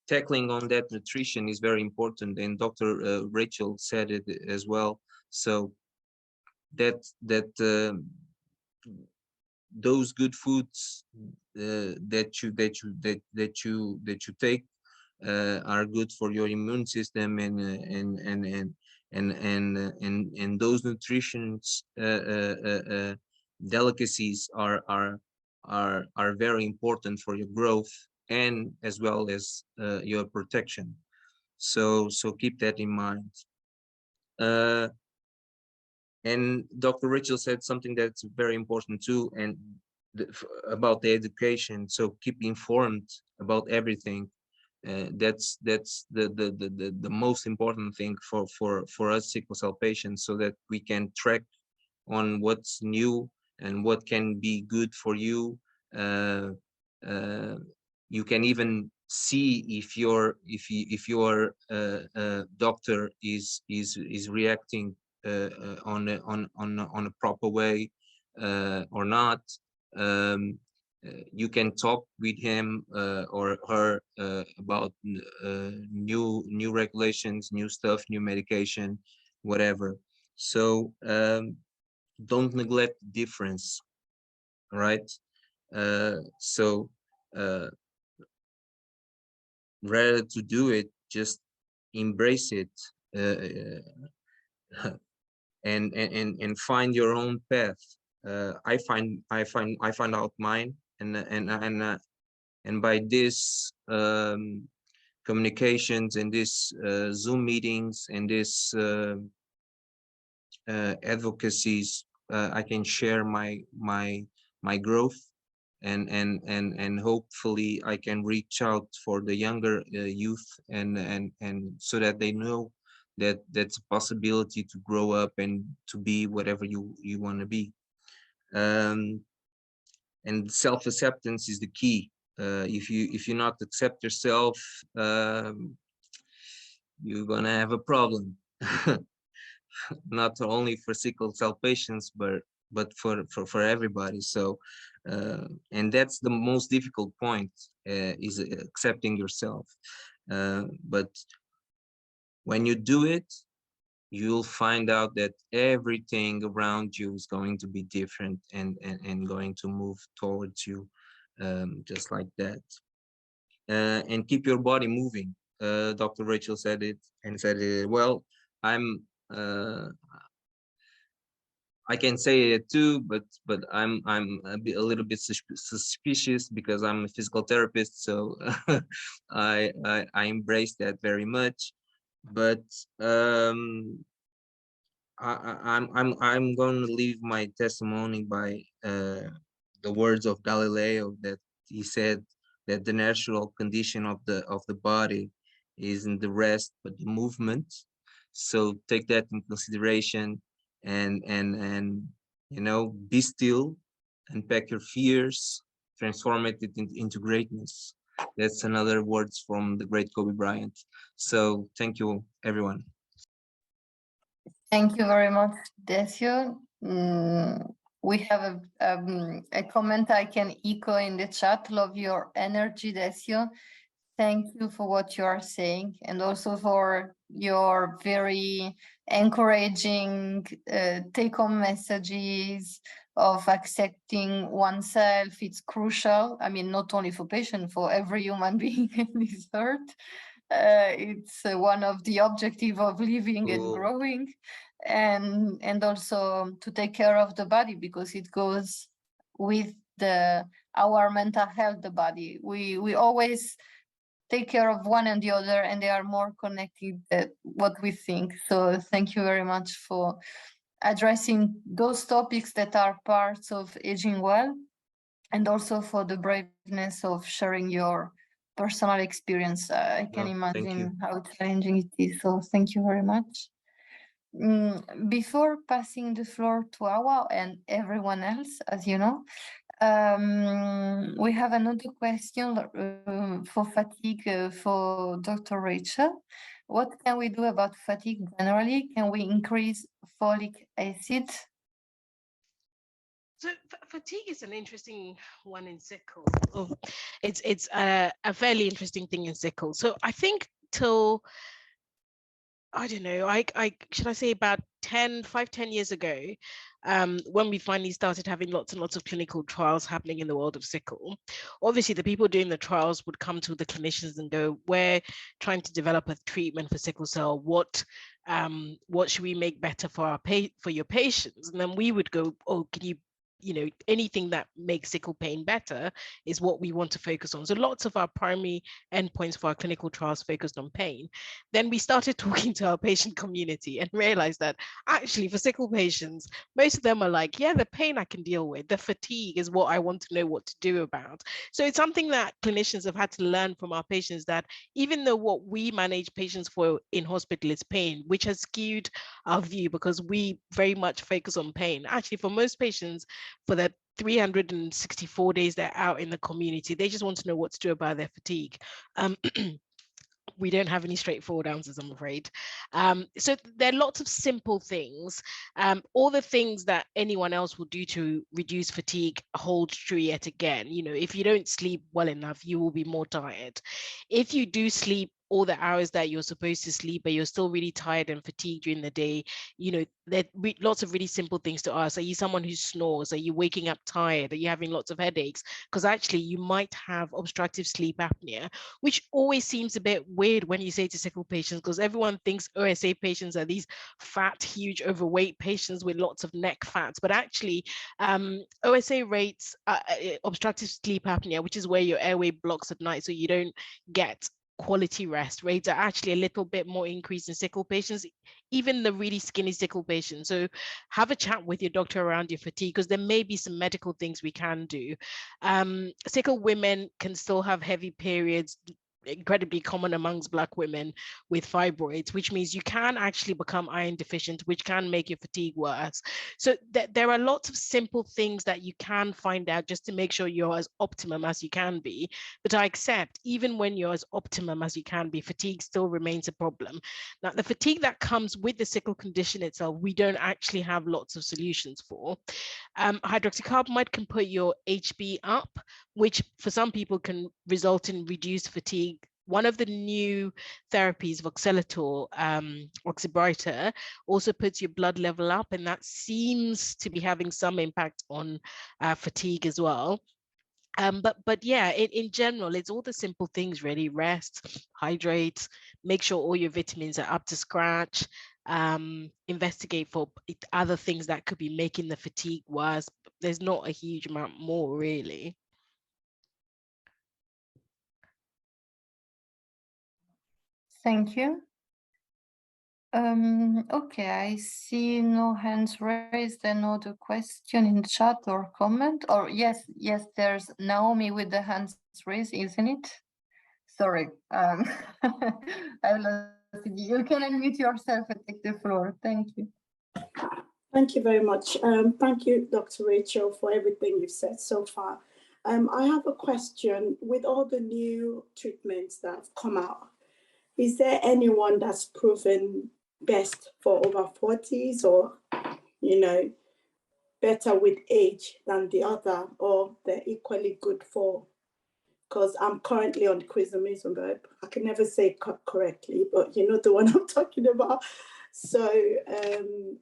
tackling on that nutrition is very important, and Dr. Rachel said it as well. So that those good foods that you take are good for your immune system, and those nutritions delicacies are very important for your growth, and as well as your protection. So keep that in mind. And Dr. Rachel said something that's very important too, and about the education. So keep informed about everything. That's the most important thing for us sickle cell patients, so that we can track on what's new and what can be good for you. Uh, uh, you can even see if your doctor is reacting on a proper way or not. You can talk with him or her about new regulations, new stuff, new medication, whatever. So don't neglect the difference, right? So rather to do it, just embrace it, and find your own path. I find out mine, and by this communications and this Zoom meetings and this advocacies, I can share my growth, and hopefully I can reach out for the younger youth, and so that they know that that's a possibility to grow up and to be whatever you want to be. And self-acceptance is the key. If you not accept yourself, you're gonna have a problem. Not only for sickle cell patients, but for everybody. So and that's the most difficult point, is accepting yourself. But when you do it, you'll find out that everything around you is going to be different and going to move towards you, just like that. And keep your body moving. Dr. Rachel said it and said it well. I can say it too, but I'm a little bit suspicious because I'm a physical therapist, so I embrace that very much. But I'm going to leave my testimony by the words of Galileo, that he said that the natural condition of the body isn't the rest but the movement. So take that in consideration, and you know, be still, unpack your fears, transform it into greatness. That's another words from the great Kobe Bryant. So thank you, everyone. Thank you very much, Decio. We have a comment I can echo in the chat. Love your energy, Decio. Thank you for what you are saying, and also for your very encouraging take-home messages of accepting oneself. It's crucial. I mean, not only for patients, for every human being in this earth. It's one of the objectives of living and growing, and also to take care of the body, because it goes with our mental health. The body, we always take care of one and the other, and they are more connected than what we think. So thank you very much for addressing those topics that are parts of aging well, and also for the braveness of sharing your personal experience. I can imagine how challenging it is. So thank you very much. Before passing the floor to Awa and everyone else, as you know, we have another question for fatigue for Dr. Rachel. What can we do about fatigue generally? Can we increase folic acid? So fatigue is an interesting one in sickle. It's a fairly interesting thing in sickle. So I think till, I don't know, should I say about 10 years ago, when we finally started having lots and lots of clinical trials happening in the world of sickle, obviously the people doing the trials would come to the clinicians and go, we're trying to develop a treatment for sickle cell. What should we make better for your patients? And then we would go, oh, can you know, anything that makes sickle pain better is what we want to focus on. So lots of our primary endpoints for our clinical trials focused on pain. Then we started talking to our patient community and realized that actually for sickle patients, most of them are like, yeah, the pain I can deal with. The fatigue is what I want to know what to do about. So it's something that clinicians have had to learn from our patients, that even though what we manage patients for in hospital is pain, which has skewed our view because we very much focus on pain. Actually, for most patients, for the 364 days they're out in the community, they just want to know what to do about their fatigue. We don't have any straightforward answers, I'm afraid. So there are lots of simple things. All the things that anyone else will do to reduce fatigue hold true yet again. You know, if you don't sleep well enough, you will be more tired. If you do sleep all the hours that you're supposed to sleep, but you're still really tired and fatigued during the day, you know, there are lots of really simple things to ask. Are you someone who snores? Are you waking up tired? Are you having lots of headaches? Because actually you might have obstructive sleep apnea, which always seems a bit weird when you say to sickle patients, because everyone thinks OSA patients are these fat, huge, overweight patients with lots of neck fats. But actually, OSA rates, obstructive sleep apnea, which is where your airway blocks at night so you don't get quality rest, rates are actually a little bit more increased in sickle patients, even the really skinny sickle patients. So have a chat with your doctor around your fatigue, because there may be some medical things we can do. Sickle women can still have heavy periods, incredibly common amongst Black women with fibroids, which means you can actually become iron deficient, which can make your fatigue worse. So there are lots of simple things that you can find out just to make sure you're as optimum as you can be. But I accept, even when you're as optimum as you can be, fatigue still remains a problem. Now, the fatigue that comes with the sickle condition itself, we don't actually have lots of solutions for. Hydroxycarbamide can put your HB up, which for some people can result in reduced fatigue one of the new therapies, voxelotor, oxybrita, also puts your blood level up, and that seems to be having some impact on fatigue as well. But yeah, in general, it's all the simple things really: rest, hydrate, make sure all your vitamins are up to scratch, investigate for other things that could be making the fatigue worse. There's not a huge amount more really. Thank you. Okay, I see no hands raised and no other question in chat or comment. Or yes, there's Naomi with the hands raised, isn't it? Sorry, I lost it. You can unmute yourself and take the floor. Thank you. Thank you very much. Thank you, Dr. Rachel, for everything you've said so far. I have a question. With all the new treatments that have come out, is there anyone that's proven best for over 40s, or, you know, better with age than the other, or they're equally good for? Because I'm currently on crizanlizumab. I can never say it correctly, but you know the one I'm talking about. So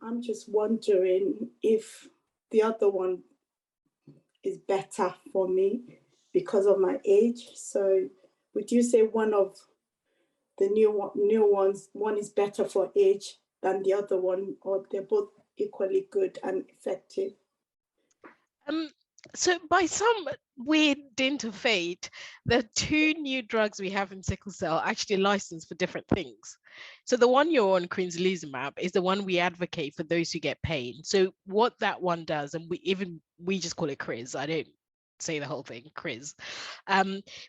I'm just wondering if the other one is better for me because of my age. So would you say one of the new ones, one is better for age than the other one, or they're both equally good and effective? So by some weird dint of fate, the two new drugs we have in sickle cell are actually licensed for different things. So the one you're on, crizanlizumab, is the one we advocate for those who get pain. So what that one does, and we just call it Criz, I don't say the whole thing, Criz.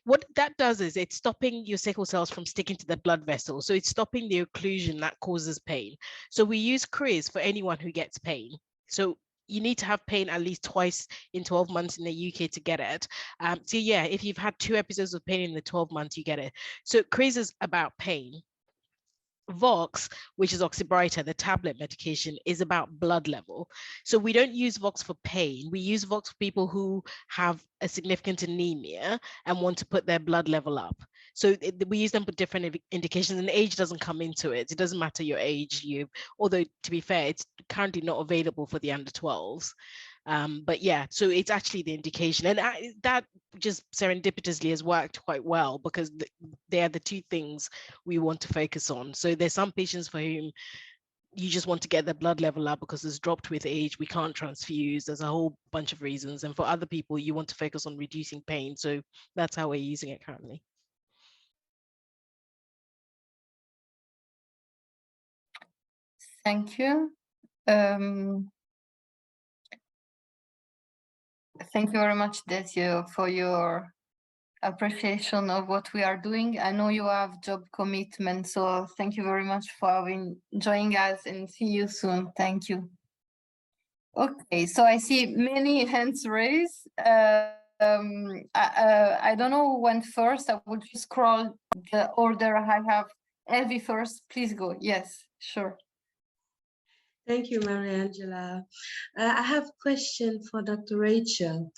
What that does is it's stopping your sickle cells from sticking to the blood vessel. So it's stopping the occlusion that causes pain. So we use Criz for anyone who gets pain. So you need to have pain at least twice in 12 months in the UK to get it. So yeah, if you've had 2 episodes of pain in the 12 months, you get it. So Criz is about pain. Vox, which is oxybrita, the tablet medication, is about blood level. So we don't use Vox for pain. We use Vox for people who have a significant anemia and want to put their blood level up. So we use them for different indications, and age doesn't come into it. It doesn't matter your age. Although to be fair, it's currently not available for the under 12s. But yeah, so it's actually the indication, and that just serendipitously has worked quite well, because they are the two things we want to focus on. So there's some patients for whom you just want to get their blood level up because it's dropped with age, we can't transfuse, there's a whole bunch of reasons. And for other people, you want to focus on reducing pain. So that's how we're using it currently. Thank you. Thank you very much, Desio, for your appreciation of what we are doing. I know you have job commitment, so thank you very much for joining us, and see you soon. Thank you. Okay, so I see many hands raised. I don't know who went first. I will just scroll the order I have. Elvie first, please go. Yes, sure. Thank you, Mariangela. I have a question for Dr. Rachel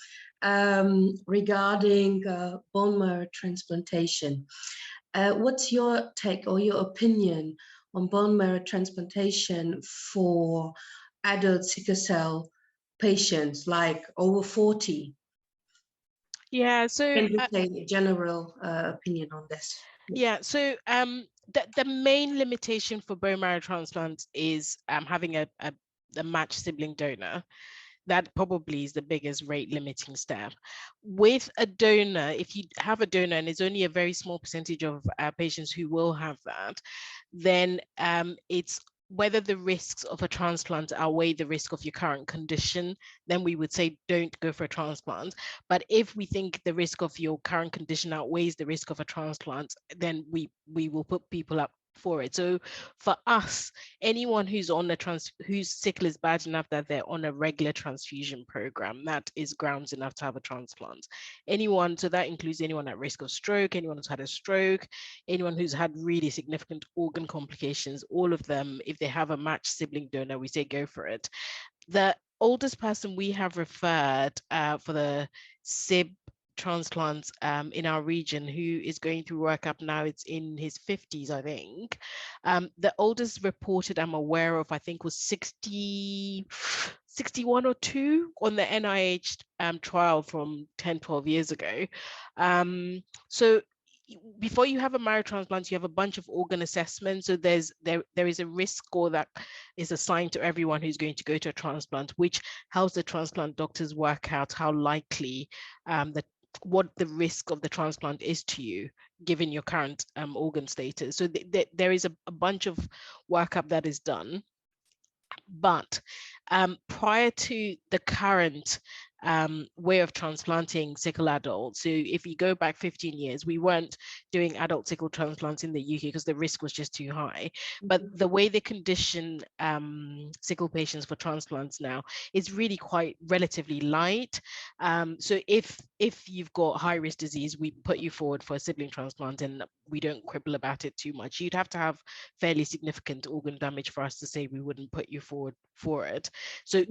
regarding bone marrow transplantation. What's your take or your opinion on bone marrow transplantation for adult sickle cell patients, like over 40? Yeah, so can you say a general opinion on this? Yeah, so the main limitation for bone marrow transplant is having a matched sibling donor. That probably is the biggest rate limiting step. With a donor, if you have a donor, and it's only a very small percentage of patients who will have that, then it's whether the risks of a transplant outweigh the risk of your current condition, then we would say don't go for a transplant. But if we think the risk of your current condition outweighs the risk of a transplant, then we will put people up for it. So for us, anyone who's on whose sickle is bad enough that they're on a regular transfusion program, that is grounds enough to have a transplant. So that includes anyone at risk of stroke, anyone who's had a stroke, anyone who's had really significant organ complications, all of them, if they have a matched sibling donor, we say go for it. The oldest person we have referred for the SIB transplants in our region who is going through workup now. It's in his 50s, I think. The oldest reported I'm aware of, I think, was 61 or 2 on the NIH trial from 10, 12 years ago. So before you have a marrow transplant, you have a bunch of organ assessments. So there is a risk score that is assigned to everyone who's going to go to a transplant, which helps the transplant doctors work out how likely what the risk of the transplant is to you, given your current organ status. So there is a bunch of workup that is done. But prior to the current way of transplanting sickle adults, so if you go back 15 years, we weren't doing adult sickle transplants in the UK because the risk was just too high. But the way they condition sickle patients for transplants now is really quite relatively light. So if you've got high risk disease, we put you forward for a sibling transplant and we don't quibble about it too much. You'd have to have fairly significant organ damage for us to say we wouldn't put you forward for it. So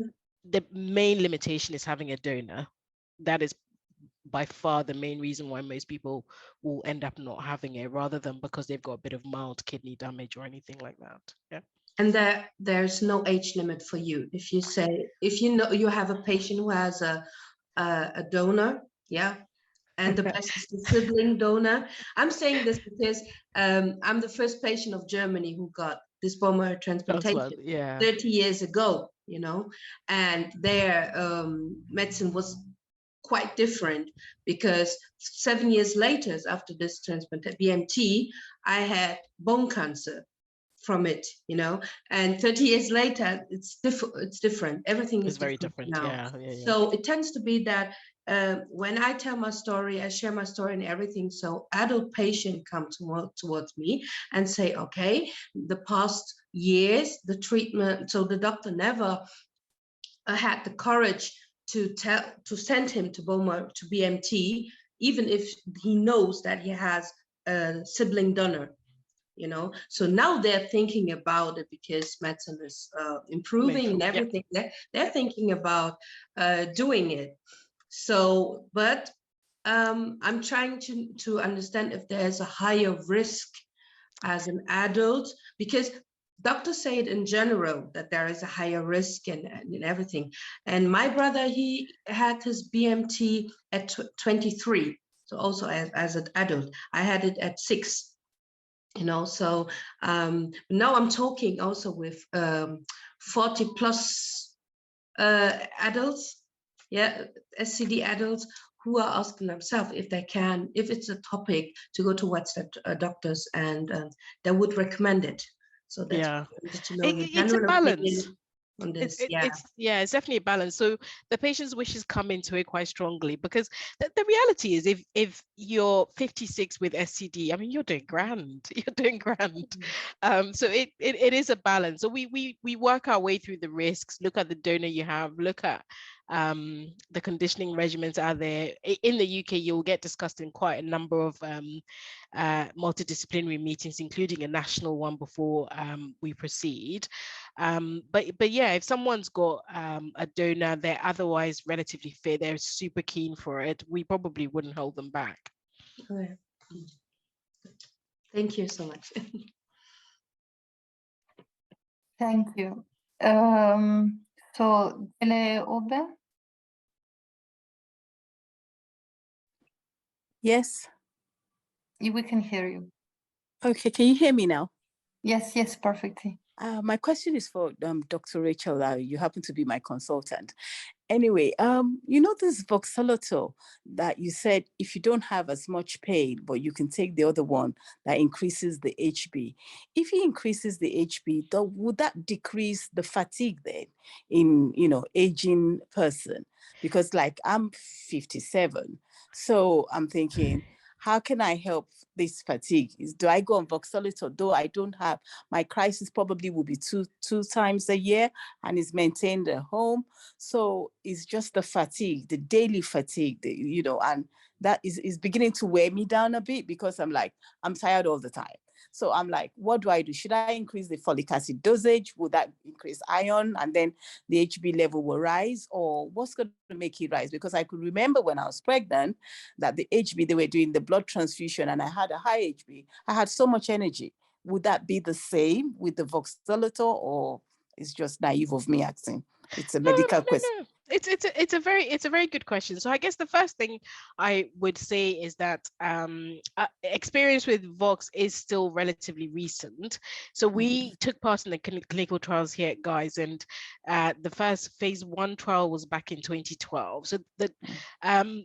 the main limitation is having a donor. That is by far the main reason why most people will end up not having it, rather than because they've got a bit of mild kidney damage or anything like that. Yeah. And there's no age limit for you. If you know you have a patient who has a donor, yeah, and the person is the sibling donor. I'm saying this because I'm the first patient of Germany who got this bone marrow transplantation 30 years ago, you know, and their medicine was quite different, because 7 years later, after this transplant BMT, I had bone cancer from it, you know, and 30 years later, it's different. Everything is very different now. Yeah. So it tends to be that when I tell my story, I share my story and everything. So adult patient come towards me and say, okay, the past years, the treatment, so the doctor never had the courage to send him to BMT, even if he knows that he has a sibling donor, you know. So now they're thinking about it because medicine is improving and everything. They're thinking about doing it. So, but I'm trying to understand if there's a higher risk as an adult, because doctors say it in general that there is a higher risk and everything. And my brother, he had his BMT at 23. So also as an adult, I had it at 6. You know, so now I'm talking also with 40 plus adults, yeah, SCD adults, who are asking themselves if they can, if it's a topic to go towards the doctors, and they would recommend it. So that's to know the it's a balance on this. It's definitely a balance. So the patient's wishes come into it quite strongly, because the reality is if you're 56 with SCD, I mean, you're doing grand. So it is a balance. So we work our way through the risks, look at the donor you have, look at the conditioning regimens are there. In the UK, you'll get discussed in quite a number of multidisciplinary meetings, including a national one before we proceed. But yeah, if someone's got a donor, they're otherwise relatively fit, they're super keen for it, we probably wouldn't hold them back. Okay. Thank you so much. Thank you. So, Dele Obe? Yes. We can hear you. Okay, can you hear me now? Yes, perfectly. My question is for Dr. Rachel. You happen to be my consultant. Anyway, you know this voxelotor that you said if you don't have as much pain, but you can take the other one that increases the HB. If he increases the HB, would that decrease the fatigue then in, you know, aging person? Because like I'm 57, so I'm thinking, how can I help this fatigue? Do I go on voxelotor? Though I don't have, my crisis probably will be two times a year and is maintained at home. So it's just the fatigue, the daily fatigue, you know, and that is beginning to wear me down a bit, because I'm like, I'm tired all the time. So I'm like, what do I do? Should I increase the folic acid dosage? Would that increase iron and then the HB level will rise? Or what's going to make it rise? Because I could remember when I was pregnant that the HB, they were doing the blood transfusion and I had a high HB. I had so much energy. Would that be the same with the voxelotor, or it's just naive of me asking? It's a medical question. No. It's a very good question. So I guess the first thing I would say is that experience with Vox is still relatively recent. So we took part in the clinical trials here at Guy's, and the first phase 1 trial was back in 2012. So the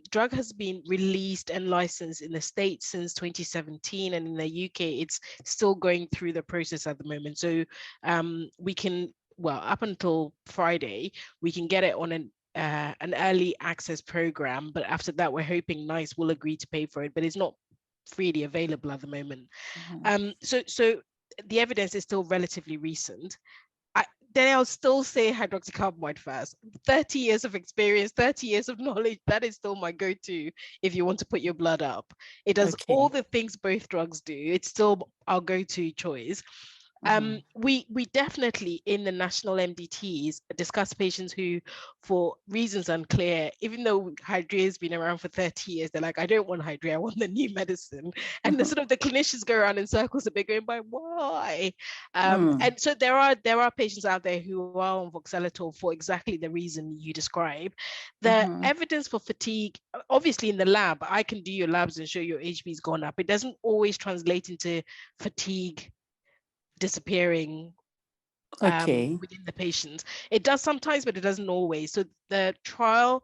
drug has been released and licensed in the States since 2017, and in the UK it's still going through the process at the moment. So we can, well, up until Friday, we can get it on an early access program, but after that, we're hoping NICE will agree to pay for it, but it's not freely available at the moment. So the evidence is still relatively recent. Then I'll still say hydroxycarbamide first. 30 years of experience, 30 years of knowledge, that is still my go-to if you want to put your blood up. It does all the things both drugs do. It's still our go-to choice. We definitely in the national MDTs discuss patients who, for reasons unclear, even though HaDEA has been around for 30 years, they're like, I don't want HaDEA, I want the new medicine. And the sort of the clinicians go around in circles a bit going by, why? And so there are patients out there who are on voxelotor for exactly the reason you describe. The evidence for fatigue, obviously in the lab, I can do your labs and show your HB's gone up. It doesn't always translate into fatigue disappearing within the patients. It does sometimes, but it doesn't always. So the trial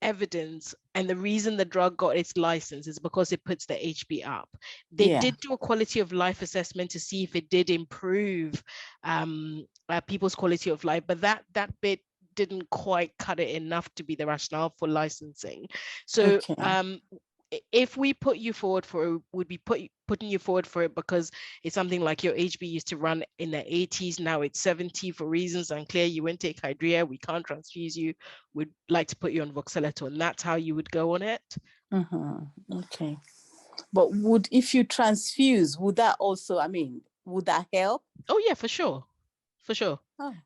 evidence and the reason the drug got its license is because it puts the HB up. They did do a quality of life assessment to see if it did improve people's quality of life, but that bit didn't quite cut it enough to be the rationale for licensing. So if we put you forward for it, would be putting you forward for it because it's something like your HB used to run in the 80s, now it's 70 for reasons unclear, you won't take HaDEA, we can't transfuse you, we'd like to put you on voxelotor, and that's how you would go on it. Okay. But if you transfuse, would that also, I mean, would that help? Oh yeah, for sure.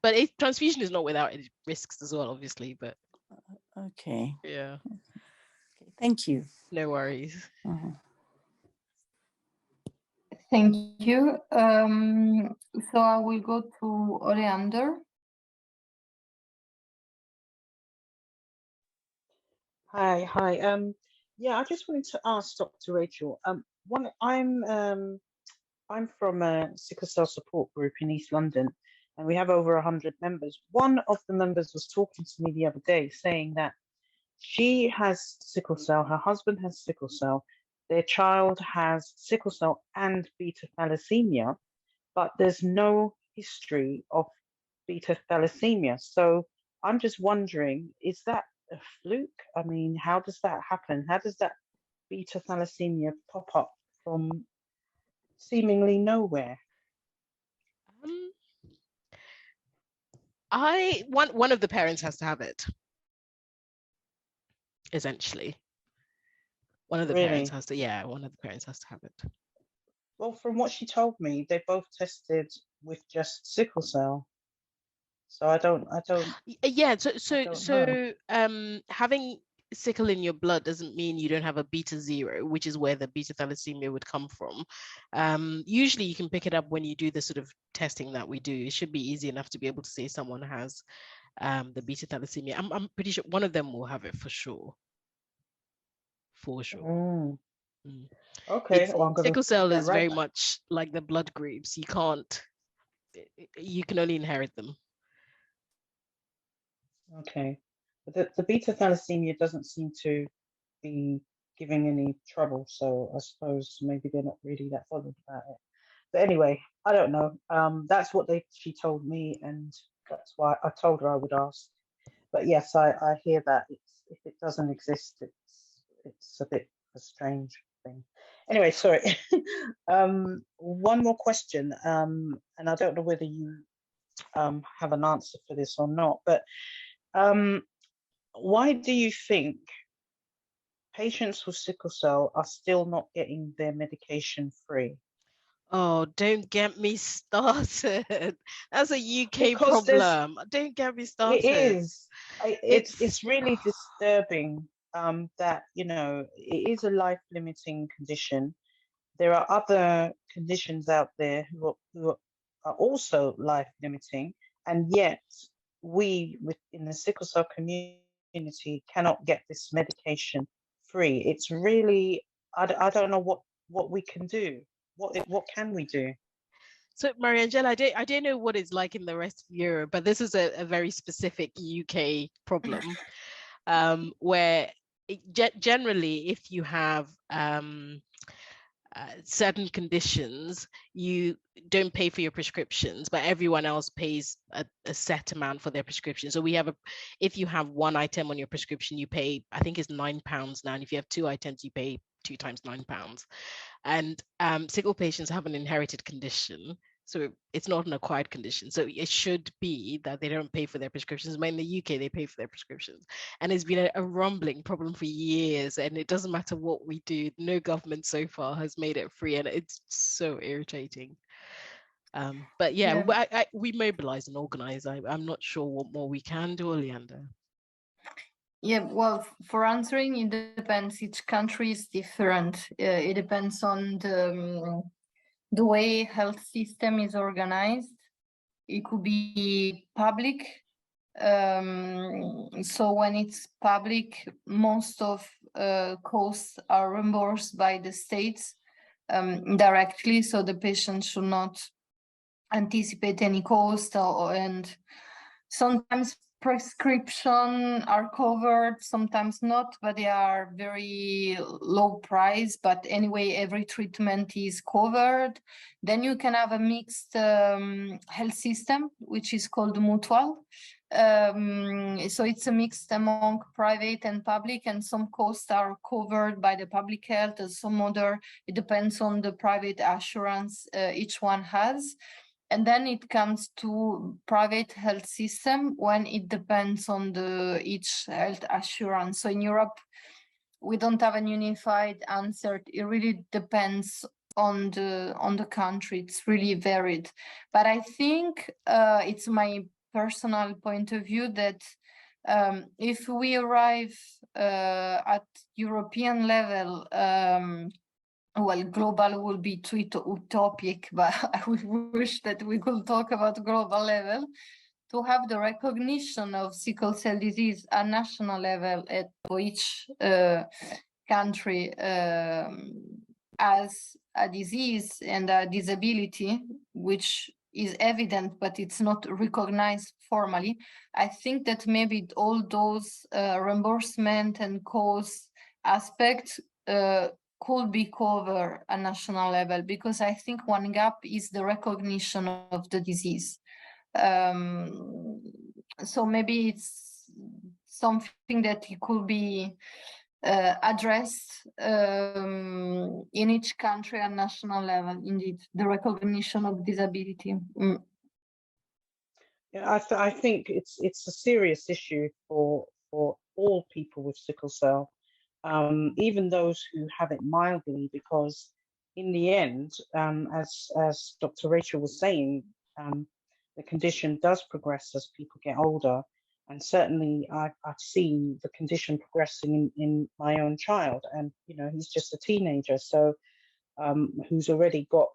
But transfusion is not without any risks as well, obviously, but okay. Yeah. Okay, thank you. No worries. Thank you. So I will go to Oleander. Hi. Yeah, I just wanted to ask Dr. Rachel. I'm from a sickle cell support group in East London, and we have over 100 members. One of the members was talking to me the other day, saying that she has sickle cell, her husband has sickle cell, their child has sickle cell and beta thalassemia, but there's no history of beta thalassemia. So I'm just wondering, is that a fluke? I mean, how does that happen? How does that beta thalassemia pop up from seemingly nowhere? One of the parents has to have it. Essentially, one of the parents has to. Yeah, one of the parents has to have it. Well, from what she told me, they both tested with just sickle cell. So I don't. Yeah. So having sickle in your blood doesn't mean you don't have a beta 0, which is where the beta thalassemia would come from. Usually you can pick it up when you do the sort of testing that we do. It should be easy enough to be able to say someone has the beta thalassemia. I'm pretty sure one of them will have it for sure. Okay. Sickle cell is very much like the blood groups. You can only inherit them. Okay. But the beta thalassemia doesn't seem to be giving any trouble, so I suppose maybe they're not really that bothered about it. But anyway, I don't know. That's what she told me, and that's why I told her I would ask. But yes, I hear that if it doesn't exist, it's a bit of a strange thing. Anyway, sorry. One more question, and I don't know whether you have an answer for this or not, but why do you think patients with sickle cell are still not getting their medication free? Oh, don't get me started. That's a UK Because problem. Don't get me it started. is, it's really disturbing that, you know, it is a life-limiting condition. There are other conditions out there who are also life-limiting, and yet we within the sickle cell community cannot get this medication free. It's really, I don't know what we can do. What can we do? So, Mariangela, I don't know what it's like in the rest of Europe, but this is a very specific UK problem, where generally, if you have certain conditions, you don't pay for your prescriptions, but everyone else pays a set amount for their prescription. So we have if you have one item on your prescription, you pay, I think it's £9 now. And if you have two items, you pay 2 times £9. And sickle patients have an inherited condition. So it's not an acquired condition. So it should be that they don't pay for their prescriptions. But in the UK, they pay for their prescriptions. And it's been a rumbling problem for years. And it doesn't matter what we do. No government so far has made it free. And it's so irritating. But yeah, we mobilize and organize. I'm not sure what more we can do, Oleander. Yeah, well, for answering, it depends. Each country is different. It depends on the way health system is organized. It could be public. So when it's public, most of costs are reimbursed by the states directly. So the patient should not anticipate any cost, and sometimes prescription are covered, sometimes not, but they are very low price. But anyway, every treatment is covered. Then you can have a mixed health system, which is called mutual. So it's a mixed among private and public, and some costs are covered by the public health, and some other, it depends on the private assurance each one has. And then it comes to private health system when it depends on each health assurance. So in Europe, we don't have a unified answer. It really depends on the country. It's really varied. But I think it's my personal point of view that if we arrive at European level, well, global will be too utopic, but I wish that we could talk about global level, to have the recognition of sickle cell disease at national level for each country as a disease and a disability, which is evident, but it's not recognized formally. I think that maybe all those reimbursement and cost aspects could be covered at national level, because I think one gap is the recognition of the disease. So maybe it's something that it could be addressed in each country at national level, indeed, the recognition of disability. Yeah, I think it's a serious issue for all people with sickle cell, even those who have it mildly, because in the end, as Dr. Rachel was saying, the condition does progress as people get older. And certainly I've seen the condition progressing in my own child, and you know, he's just a teenager, so who's already got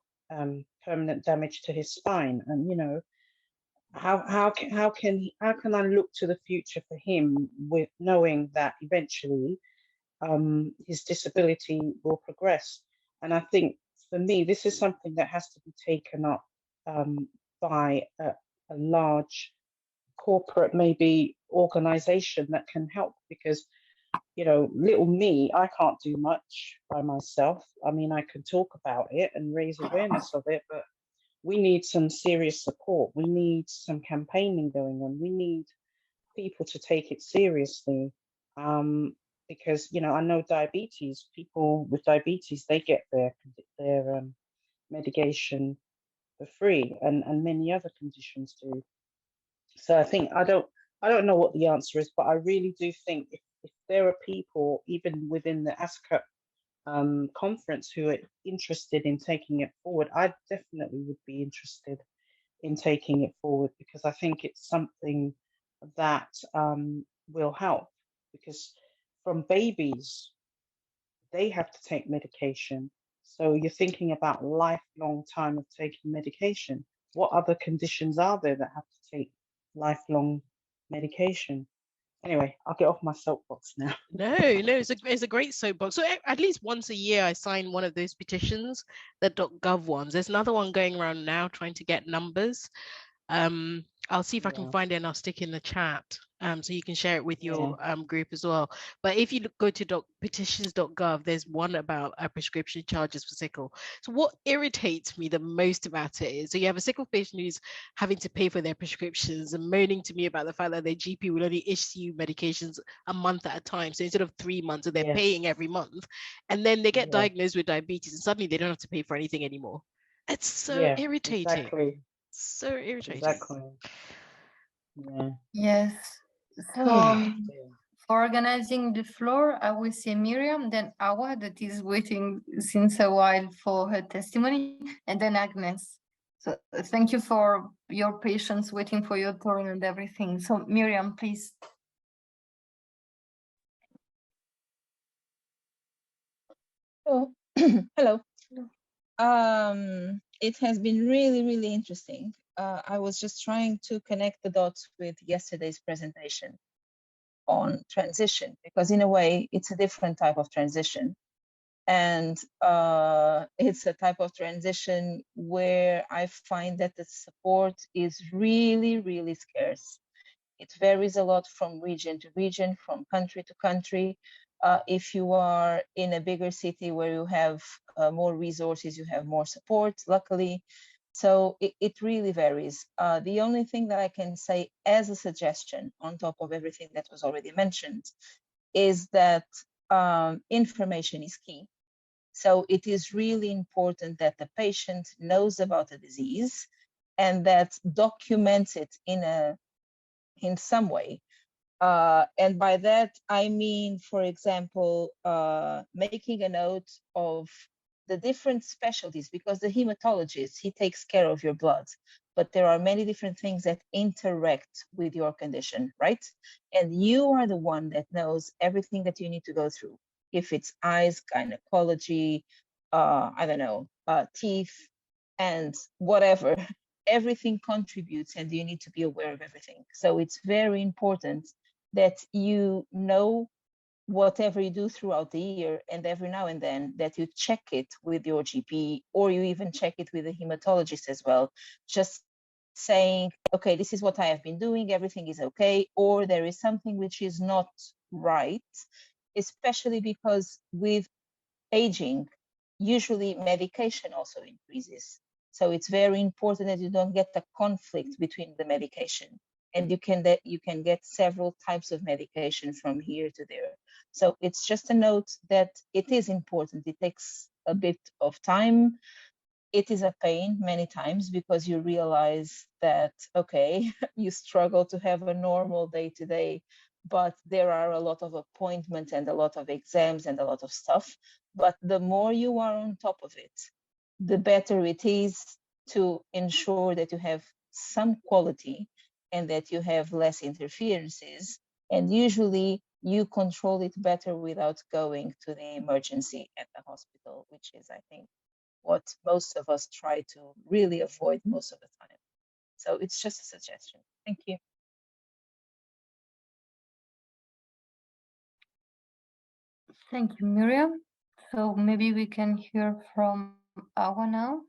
permanent damage to his spine. And you know, how can I look to the future for him with knowing that eventually his disability will progress? And I think for me, this is something that has to be taken up by a large corporate, maybe organization that can help, because you know, little me, I can't do much by myself. I mean, I can talk about it and raise awareness of it, but we need some serious support. We need some campaigning going on. We need people to take it seriously, because you know, I know diabetes, people with diabetes, they get their medication for free, and many other conditions do. So I think I don't know what the answer is, but I really do think if there are people even within the ASCAT conference who are interested in taking it forward, I definitely would be interested in taking it forward, because I think it's something that will help, because from babies, they have to take medication. So you're thinking about lifelong time of taking medication. What other conditions are there that have to take lifelong medication? Anyway, I'll get off my soapbox now. No, it's a great soapbox. So at least once a year, I sign one of those petitions, the .gov ones. There's another one going around now trying to get numbers. I'll see if I can Yeah. find it and I'll stick in the chat so you can share it with your Yeah. group as well. But if you go to petitions.gov, there's one about prescription charges for sickle. So what irritates me the most about it is, so you have a sickle patient who's having to pay for their prescriptions and moaning to me about the fact that their GP will only issue medications a month at a time. So instead of 3 months, so they're Yes. paying every month. And then they get Yeah. diagnosed with diabetes and suddenly they don't have to pay for anything anymore. It's so Yeah, irritating. exactly. So irritating. Exactly. Yeah. Yes. So Yeah. for organizing the floor, I will see Miriam, then Awa, that is waiting since a while for her testimony, and then Agnes. So thank you for your patience waiting for your turn and everything. So Miriam, please. Oh, hello. It has been really, really interesting. I was just trying to connect the dots with yesterday's presentation on transition, because in a way, it's a different type of transition. And it's a type of transition where I find that the support is really, really scarce. It varies a lot from region to region, from country to country. If you are in a bigger city where you have more resources, you have more support, luckily. So it really varies. The only thing that I can say as a suggestion, on top of everything that was already mentioned, is that information is key. So it is really important that the patient knows about the disease and that documents it in some way. And by that, I mean, for example, making a note of the different specialties, because the hematologist, he takes care of your blood, but there are many different things that interact with your condition, right? And you are the one that knows everything that you need to go through. If it's eyes, gynecology, I don't know, teeth, and whatever, everything contributes and you need to be aware of everything. So it's very important that you know whatever you do throughout the year, and every now and then that you check it with your GP, or you even check it with a hematologist as well, just saying, okay, this is what I have been doing, everything is okay, or there is something which is not right, especially because with aging, usually medication also increases. So it's very important that you don't get a conflict between the medication, and you can get several types of medication from here to there. So it's just a note that it is important. It takes a bit of time. It is a pain many times because you realize that, okay, you struggle to have a normal day to day, but there are a lot of appointments and a lot of exams and a lot of stuff. But the more you are on top of it, the better it is to ensure that you have some quality and that you have less interferences. And usually you control it better without going to the emergency at the hospital, which is, I think, what most of us try to really avoid most of the time. So it's just a suggestion. Thank you. Thank you, Miriam. So maybe we can hear from Awa now.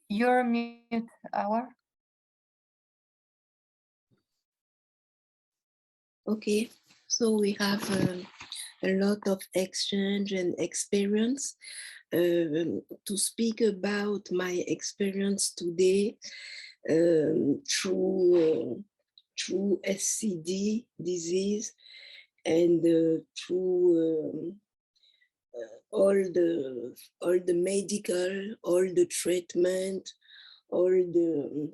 You're mute, Awa. Okay, so we have a lot of exchange and experience. To speak about my experience today through SCD disease and through all the medical, all the treatment, all the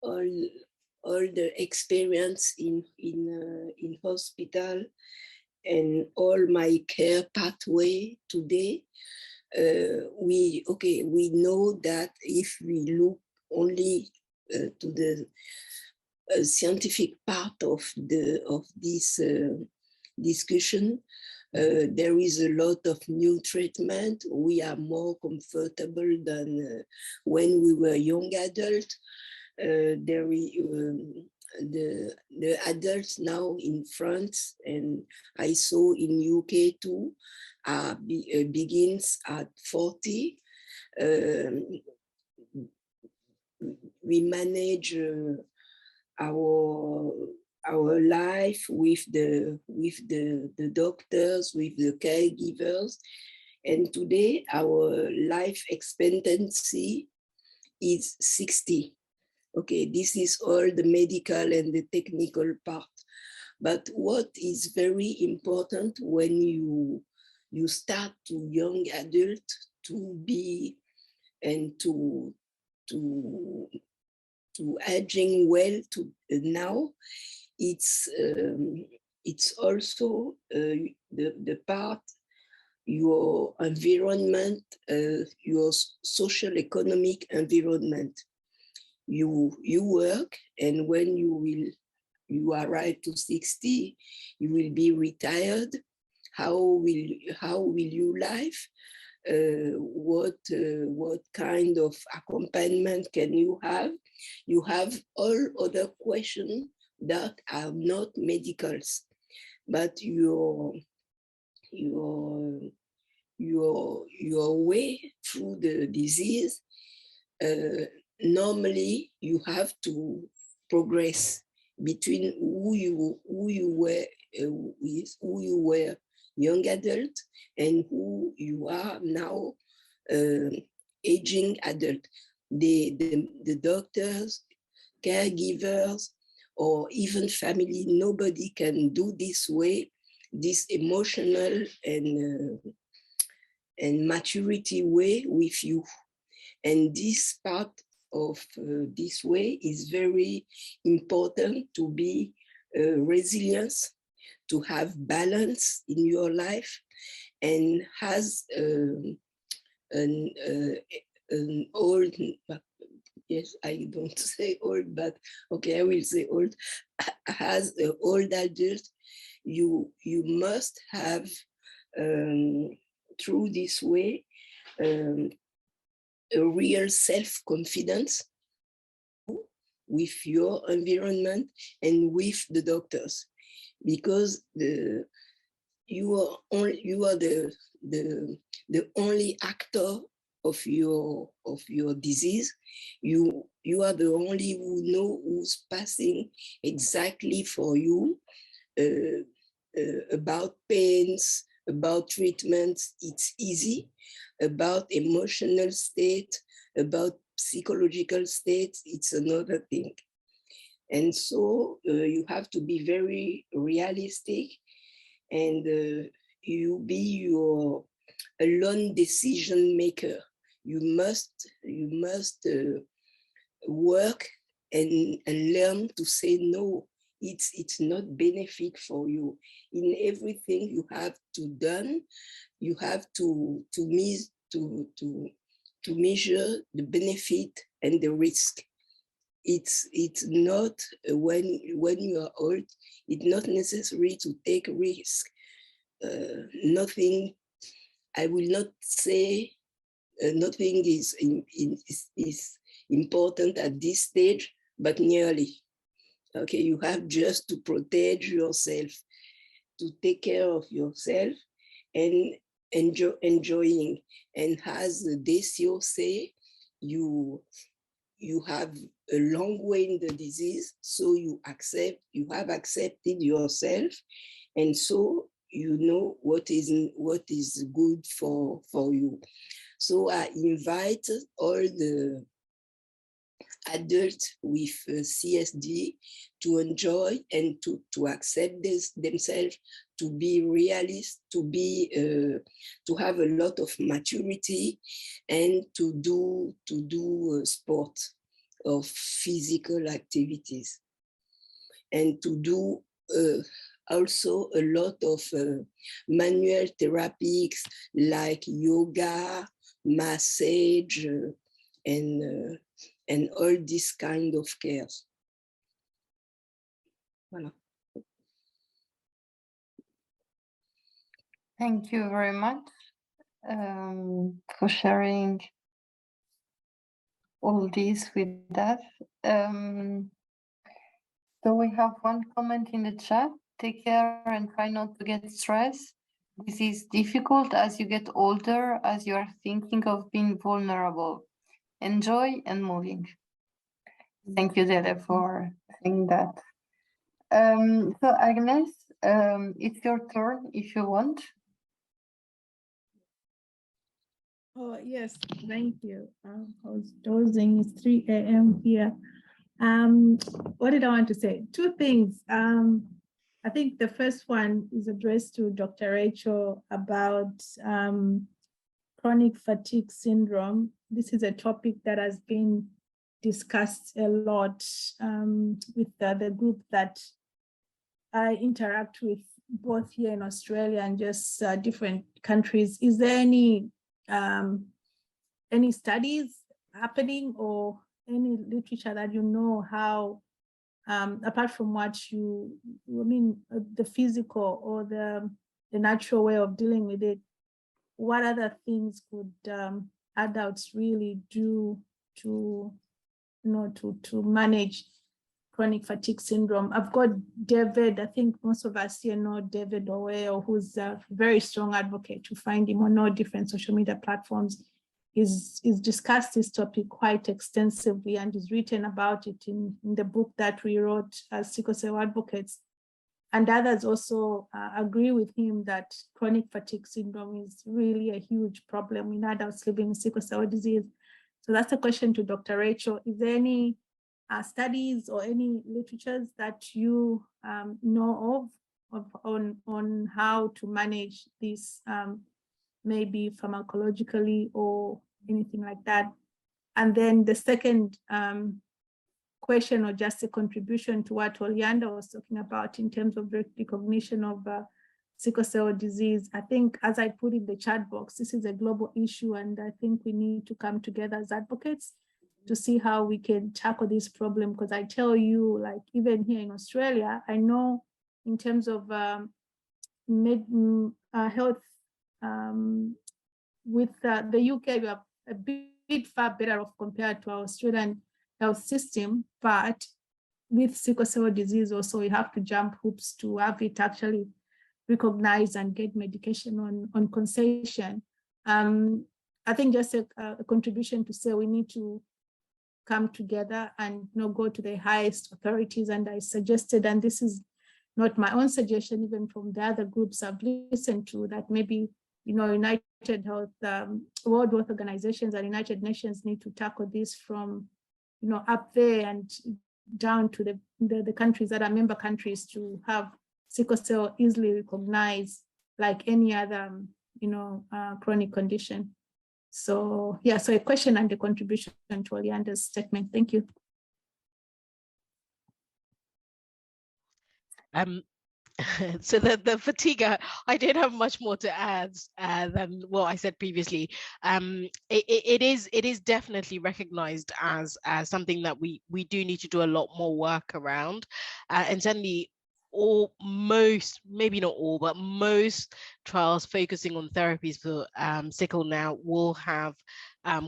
all the experience in hospital and all my care pathway today. We know that if we look only to the scientific part of this discussion, there is a lot of new treatment. We are more comfortable than when we were young adults. There is the adults now in France, and I saw in UK too, begins at 40. We manage our life with the doctors, with the caregivers, and today our life expectancy is 60. Okay, this is all the medical and the technical part. But what is very important when you start to young adult to be and to aging well to now, it's also the part, your environment, your social economic environment. You work, and when you arrive to 60, you will be retired. How will you live? What kind of accompaniment can you have? You have all other questions that are not medicals, but your way through the disease. Normally, you have to progress between who you were young adult and who you are now, aging adult. The doctors, caregivers, or even family, nobody can do this way, this emotional and maturity way with you. And this part of this way is very important, to be resilience, to have balance in your life, and has an old, yes, I don't say old, but okay, I will say old, as an old adult, you must have, through this way, a real self-confidence with your environment and with the doctors, because you are the only actor of your disease. You are the only who know who's passing exactly for you, about pains, about treatments. It's easy. About emotional state, about psychological states, it's another thing. And so you have to be very realistic, and you be your alone decision maker. You must work and learn to say no. It's not benefit for you. In everything you have to done, you have to measure the benefit and the risk. It's not, when you are old, it's not necessary to take risk. Nothing, I will not say nothing is important at this stage, but nearly. Okay, you have just to protect yourself, to take care of yourself, and enjoying. And as the DCO say, you have a long way in the disease, so you have accepted yourself, and so you know what is good for you. So I invite all the adults with CSD to enjoy and to accept themselves, to be realist, to have a lot of maturity, and to do sport. of physical activities, and to do also a lot of manual therapies like yoga, massage, and all this kind of cares. Voilà. Thank you very much for sharing all this with us. So we have one comment in the chat. Take care and try not to get stressed. This is difficult as you get older, as you are thinking of being vulnerable. Enjoy and moving. Thank you, Dele, for saying that. So Agnes, it's your turn if you want. Oh, yes, thank you. I was dozing. It's 3 a.m. here. What did I want to say? Two things. I think the first one is addressed to Dr. Rachel about chronic fatigue syndrome. This is a topic that has been discussed a lot with the group that I interact with, both here in Australia and just different countries. Is there any studies happening or any literature that you know how, apart from what the physical or the natural way of dealing with it, what other things could adults really do to manage chronic fatigue syndrome? I've got David, I think most of us here know David Oweo, who's a very strong advocate. To find him on all different social media platforms. He's discussed this topic quite extensively and he's written about it in the book that we wrote as sickle cell advocates. And others also agree with him that chronic fatigue syndrome is really a huge problem in adults living with sickle cell disease. So that's a question to Dr. Rachel. Is there any studies or any literatures that you know of on how to manage this, maybe pharmacologically or anything like that? And then the second question, or just a contribution to what Olianda was talking about in terms of recognition of sickle cell disease. I think, as I put in the chat box, this is a global issue, and I think we need to come together as advocates to see how we can tackle this problem. Because I tell you, like, even here in Australia, I know in terms of health, with the UK, we are a bit far better off compared to our Australian health system, but with sickle cell disease also, we have to jump hoops to have it actually recognized and get medication on concession. I think just a contribution to say we need to come together and go to the highest authorities. And I suggested, and this is not my own suggestion, even from the other groups I've listened to, that maybe United Health, World Health Organizations and United Nations need to tackle this from up there and down to the countries that are member countries, to have sickle cell easily recognized like any other chronic condition. So yeah, so a question and a contribution to Olianda's statement. Thank you. So the fatigue, I don't have much more to add than what I said previously. It is definitely recognized as something that we do need to do a lot more work around, and certainly maybe not all, but most trials focusing on therapies for sickle now will have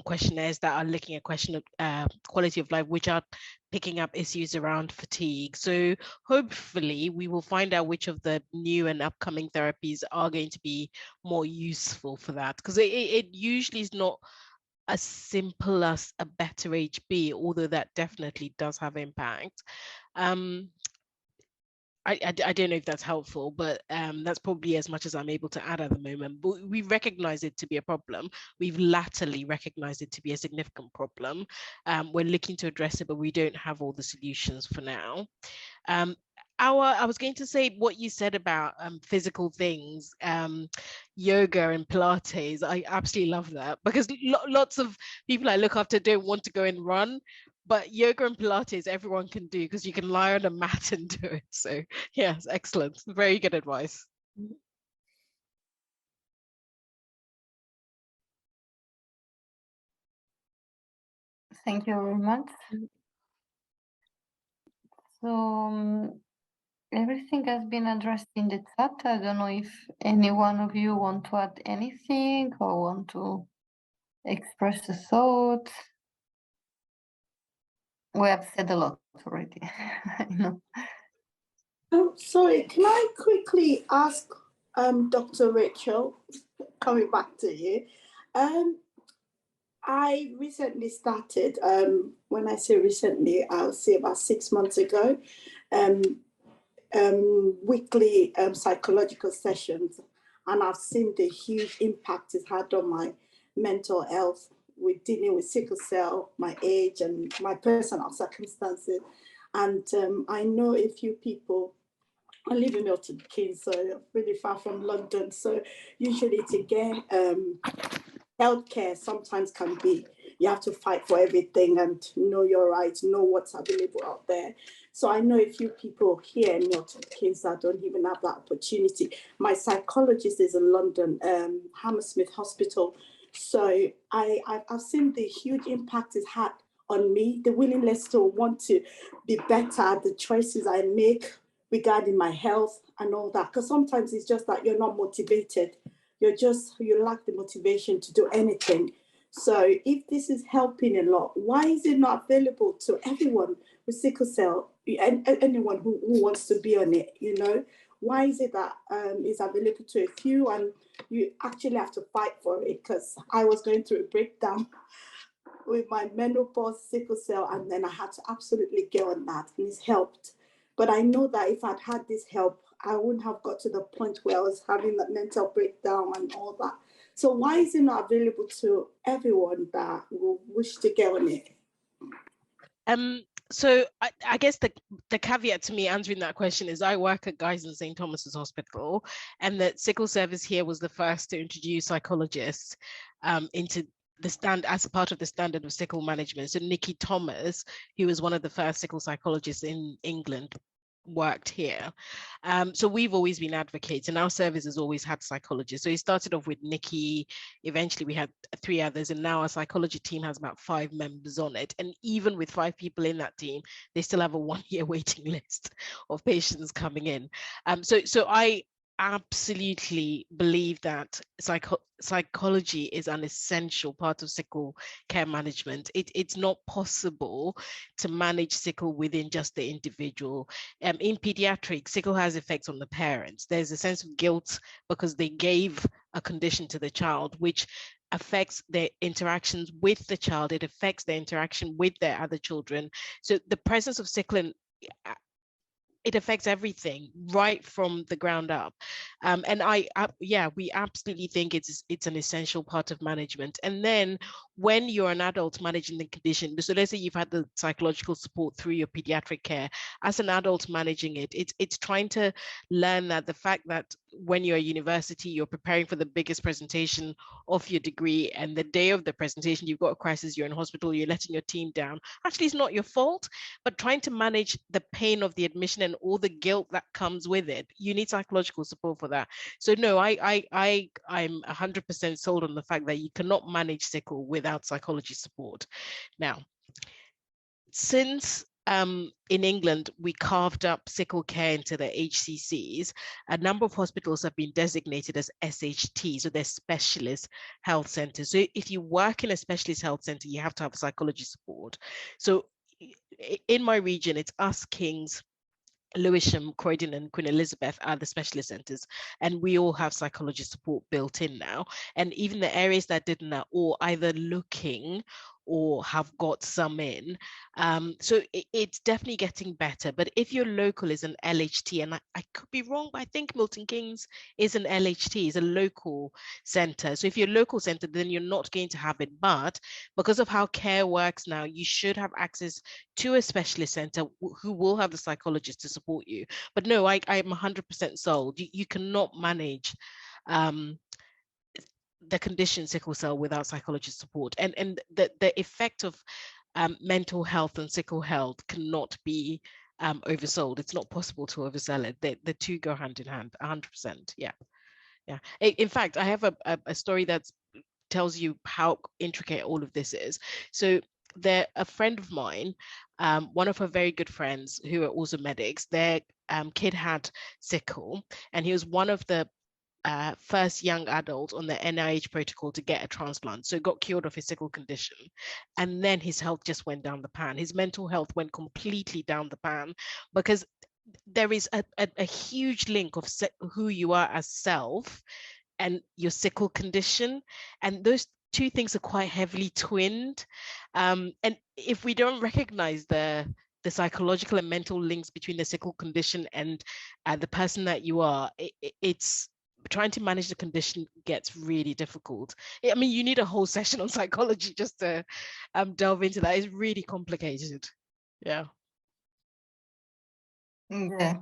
questionnaires that are looking at quality of life, which are picking up issues around fatigue. So hopefully we will find out which of the new and upcoming therapies are going to be more useful for that, because it usually is not as simple as a better HB, although that definitely does have impact. I don't know if that's helpful, but that's probably as much as I'm able to add at the moment. But we recognize it to be a problem. We've latterly recognized it to be a significant problem. We're looking to address it, but we don't have all the solutions for now. I was going to say what you said about physical things, yoga and Pilates. I absolutely love that, because lots of people I look after don't want to go and run, but yoga and Pilates everyone can do because you can lie on a mat and do it. So yes, excellent. Very good advice. Thank you very much. So everything has been addressed in the chat. I don't know if any one of you want to add anything or want to express a thought. We have said a lot already. I know. Sorry, can I quickly ask Dr. Rachel, coming back to you? I recently started, when I say recently, I'll say about 6 months ago, weekly psychological sessions, and I've seen the huge impact it's had on my mental health with dealing with sickle cell, my age and my personal circumstances. And I know a few people. I live in Milton Keynes, so really far from London. So usually to get healthcare sometimes can be, you have to fight for everything and know your rights, know what's available out there. So I know a few people here in Milton Keynes that don't even have that opportunity. My psychologist is in London, Hammersmith Hospital. So I've seen the huge impact it's had on me, the willingness to want to be better, the choices I make regarding my health and all that. Because sometimes it's just that you're not motivated. You lack the motivation to do anything. So if this is helping a lot, why is it not available to everyone with sickle cell and anyone who wants to be on it, you know? Why is it that it's available to a few and you actually have to fight for it? Because I was going through a breakdown with my menopause, sickle cell, and then I had to absolutely get on that, and it's helped. But I know that if I'd had this help, I wouldn't have got to the point where I was having that mental breakdown and all that. So why is it not available to everyone that will wish to get on it? So I guess the caveat to me answering that question is I work at Guy's and St. Thomas's Hospital, and that sickle service here was the first to introduce psychologists into the as a part of the standard of sickle management. So Nikki Thomas, who was one of the first sickle psychologists in England, worked here. So we've always been advocates, and our service has always had psychologists. So it started off with Nikki, eventually we had 3 others, and now our psychology team has about 5 members on it. And even with 5 people in that team, they still have a 1-year waiting list of patients coming in. So I absolutely believe that psychology is an essential part of sickle care management. It's not possible to manage sickle within just the individual. In pediatrics, sickle has effects on the parents. There's a sense of guilt because they gave a condition to the child, which affects their interactions with the child. It affects their interaction with their other children. So the presence of sickle it affects everything right from the ground up. And we absolutely think it's an essential part of management. And then when you're an adult managing the condition, so let's say you've had the psychological support through your pediatric care, as an adult managing it, it's trying to learn that the fact that when you're at university, you're preparing for the biggest presentation of your degree, and the day of the presentation, you've got a crisis, you're in hospital, you're letting your team down. Actually, it's not your fault, but trying to manage the pain of the admission and all the guilt that comes with it, you need psychological support for that. So no, I'm 100% sold on the fact that you cannot manage sickle without psychology support. Now, since in England, we carved up sickle care into the HCCs, a number of hospitals have been designated as SHT, so they're specialist health centers. So if you work in a specialist health center, you have to have psychology support. So in my region, it's us, Kings, Lewisham, Croydon and Queen Elizabeth are the specialist centers, and we all have psychology support built in now. And even the areas that didn't are all either looking or have got some in. So it's definitely getting better. But if your local is an LHT, and I could be wrong, but I think Milton Keynes is an LHT, is a local center. So if you're a local center, then you're not going to have it. But because of how care works now, you should have access to a specialist center who will have the psychologist to support you. But no, I'm 100% sold. You cannot manage the condition sickle cell without psychologist support, and the effect of mental health and sickle health cannot be oversold. It's not possible to oversell it. The two go hand in hand, 100%. Yeah. Yeah. In fact, I have a story that tells you how intricate all of this is. So a friend of mine, one of her very good friends who are also medics, their kid had sickle, and he was one of the first young adult on the NIH protocol to get a transplant. So got cured of his sickle condition. And then his health just went down the pan. His mental health went completely down the pan, because there is a huge link of who you are as self and your sickle condition. And those two things are quite heavily twinned. And if we don't recognize the psychological and mental links between the sickle condition and the person that you are, it's trying to manage the condition gets really difficult. I mean, you need a whole session on psychology just to delve into that. It's really complicated. Yeah. Yeah,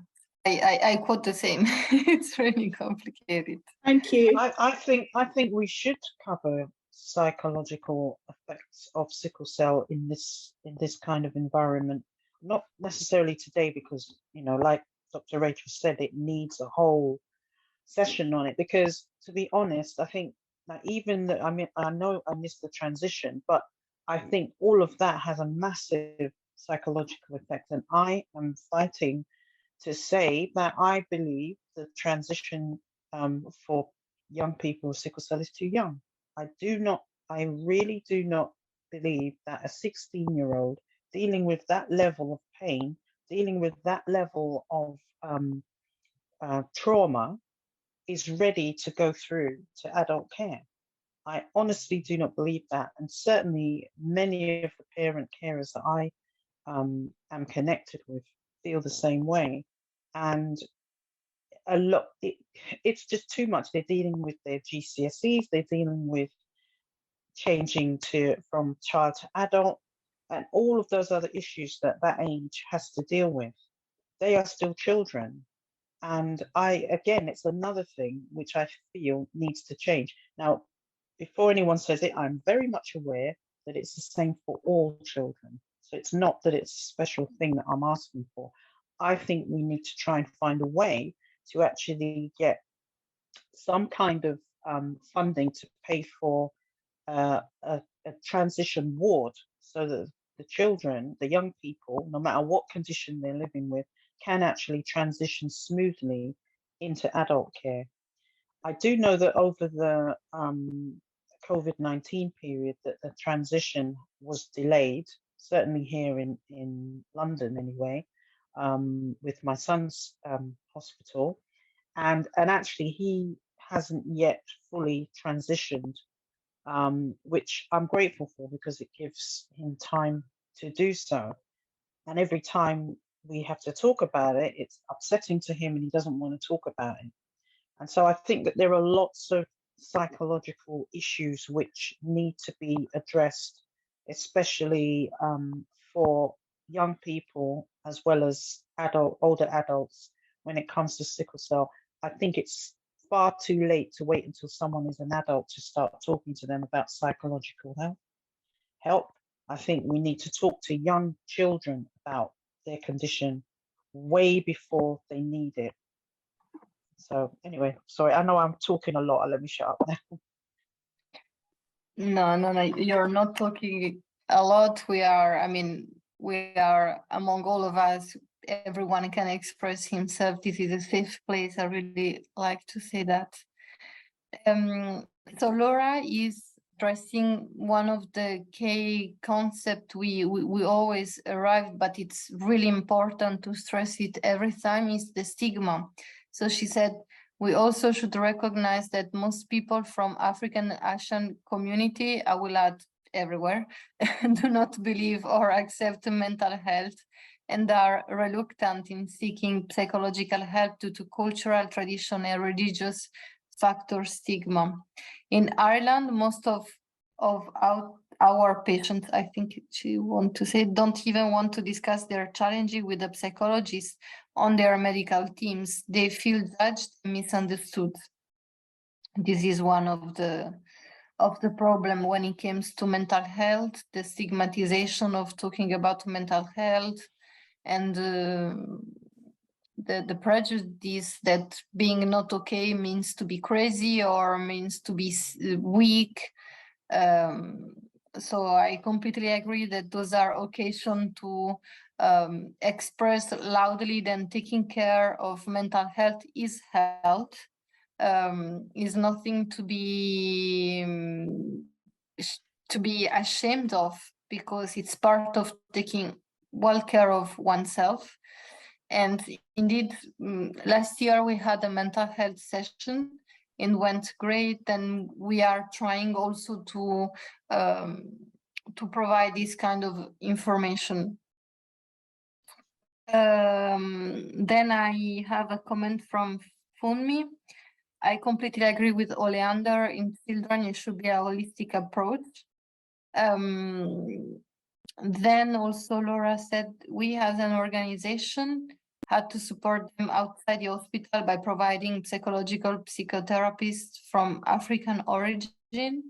I quote the same. It's really complicated. Thank you. I think we should cover psychological effects of sickle cell in this kind of environment. Not necessarily today, because, you know, like Dr. Rachel said, it needs a whole session on it. Because, to be honest, I think that I know I missed the transition, but I think all of that has a massive psychological effect, and I am fighting to say that I believe the transition for young people with sickle cell is too young. I really do not believe that a 16-year-old dealing with that level of pain, dealing with that level of trauma, is ready to go through to adult care. I honestly do not believe that. And certainly many of the parent carers that I am connected with feel the same way. And a lot, it's just too much. They're dealing with their GCSEs, they're dealing with changing from child to adult, and all of those other issues that age has to deal with. They are still children. And again, it's another thing which I feel needs to change. Now, before anyone says it, I'm very much aware that it's the same for all children. So it's not that it's a special thing that I'm asking for. I think we need to try and find a way to actually get some kind of funding to pay for a transition ward, so that the children, the young people, no matter what condition they're living with, can actually transition smoothly into adult care. I do know that over the COVID-19 period that the transition was delayed, certainly here in London anyway, with my son's hospital, and actually he hasn't yet fully transitioned, which I'm grateful for, because it gives him time to do so. And every time we have to talk about it, it's upsetting to him and he doesn't want to talk about it. And so I think that there are lots of psychological issues which need to be addressed, especially for young people as well as older adults when it comes to sickle cell. I think it's far too late to wait until someone is an adult to start talking to them about psychological help. I think we need to talk to young children about their condition way before they need it. So anyway, sorry, I know I'm talking a lot. Let me shut up now. No, you're not talking a lot. We are among all of us, everyone can express himself. This is a safe place. I really like to say that. So Laura is addressing one of the key concepts we always arrive, but it's really important to stress it every time, is the stigma. So she said, we also should recognize that most people from African and Asian community, I will add everywhere, do not believe or accept mental health and are reluctant in seeking psychological help due to cultural, traditional, and religious factor stigma. In Ireland, most of our patients, I think she want to say, don't even want to discuss their challenges with the psychologists on their medical teams. They feel judged and misunderstood. This is one of the of the problem when it comes to mental health, the stigmatization of talking about mental health, and the prejudice that being not okay means to be crazy or means to be weak. So I completely agree that those are occasions to express loudly that taking care of mental health is health, is nothing to be ashamed of, because it's part of taking well care of oneself. And indeed, last year we had a mental health session and went great. And we are trying also to provide this kind of information. Then I have a comment from Funmi. I completely agree with Oleander. In children, it should be a holistic approach. Then also Laura said, we as an organization had to support them outside the hospital by providing psychological psychotherapists from African origin.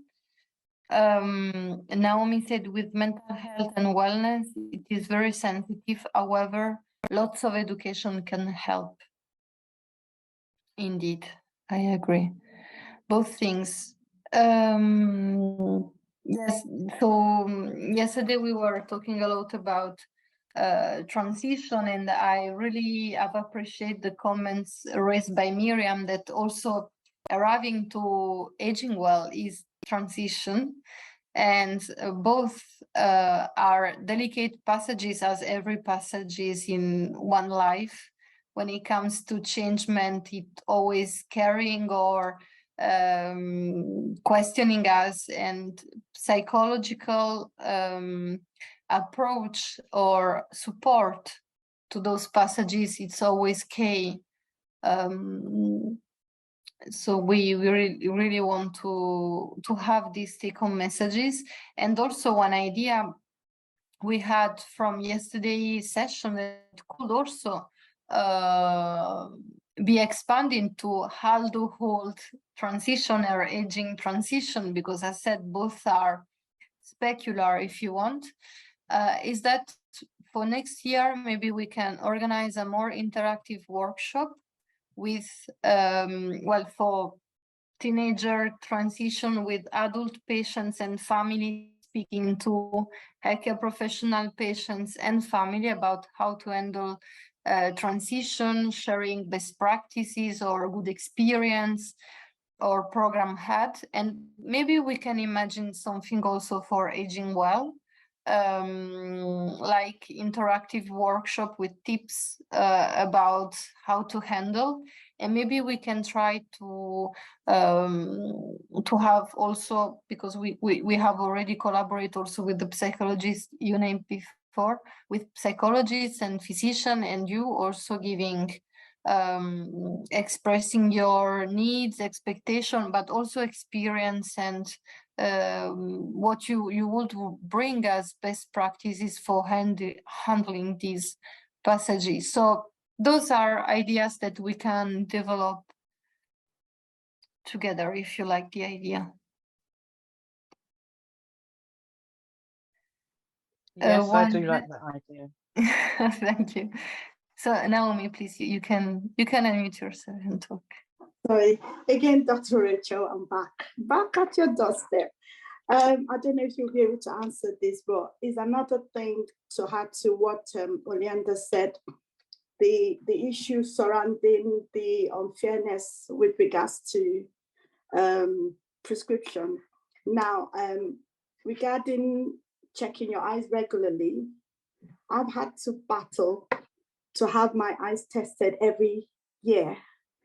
Naomi said, with mental health and wellness, it is very sensitive. However, lots of education can help. Indeed, I agree. Both things. Yes, so yesterday we were talking a lot about transition, and I really have appreciated the comments raised by Miriam that also arriving to aging well is transition, and both are delicate passages, as every passage is in one life. When it comes to changement, it always carrying or questioning us, and psychological approach or support to those passages, it's always key. So we really want to have these take-home messages. And also one idea we had from yesterday's session that could also be expanded to adulthood transition or aging transition, because I said both are specular if you want, is that for next year, maybe we can organize a more interactive workshop with, well, for teenager transition with adult patients and family, speaking to healthcare professional, patients and family about how to handle transition, sharing best practices or good experience or program had. And maybe we can imagine something also for aging well, like interactive workshop with tips about how to handle. And maybe we can try to have also, because we have already collaborated also with the psychologists you named before, with psychologists and physicians, and you also giving expressing your needs, expectation, but also experience and what you would bring as best practices for handling these passages. So those are ideas that we can develop together, if you like the idea. Yes, I do like that idea. Thank you. So Naomi, please, you can unmute yourself and talk. Sorry, again, Dr. Rachel, I'm back at your doorstep. I don't know if you'll be able to answer this, but is another thing to add to what Oleander said, the issue surrounding the unfairness with regards to prescription. Now, regarding checking your eyes regularly, I've had to battle to have my eyes tested every year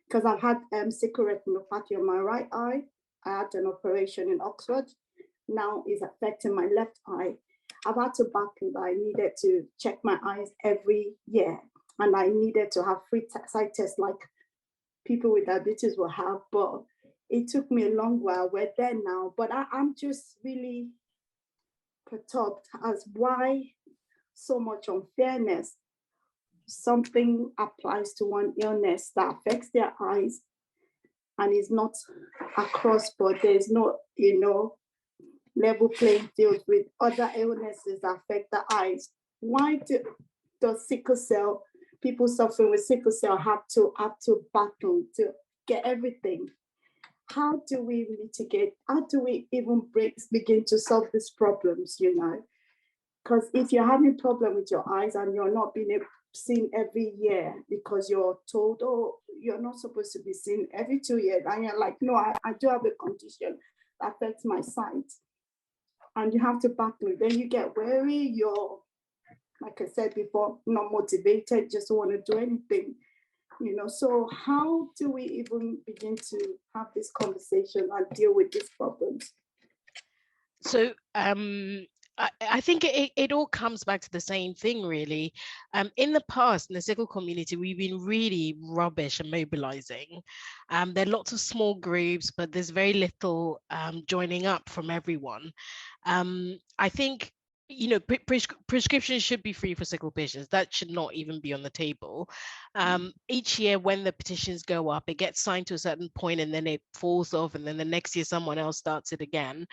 because I've had sickle retinopathy on my right eye. I had an operation in Oxford. Now it's affecting my left eye. I've had to battle. I needed to check my eyes every year, and I needed to have free sight tests like people with diabetes will have, but it took me a long while. We're there now, but I'm just really perturbed as why so much unfairness. Something applies to one illness that affects their eyes, and it's not across board. There's no, you know, level playing field with other illnesses that affect the eyes. Why does sickle cell, people suffering with sickle cell have to battle to get everything? How do we mitigate? How do we even begin to solve these problems, you know? Because if you're having a problem with your eyes and you're not being seen every year because you're told, oh, you're not supposed to be seen every 2 years, and you're like, no, I do have a condition that affects my sight, and you have to battle it, then you get weary, you're, like I said before, not motivated, just don't want to do anything, you know. So how do we even begin to have this conversation and deal with these problems? So I think it all comes back to the same thing, really. In the past, in the sickle community, we've been really rubbish at mobilizing. There are lots of small groups, but there's very little joining up from everyone. I think, you know, prescriptions should be free for sickle patients. That should not even be on the table. Each year when the petitions go up, it gets signed to a certain point and then it falls off, and then the next year someone else starts it again.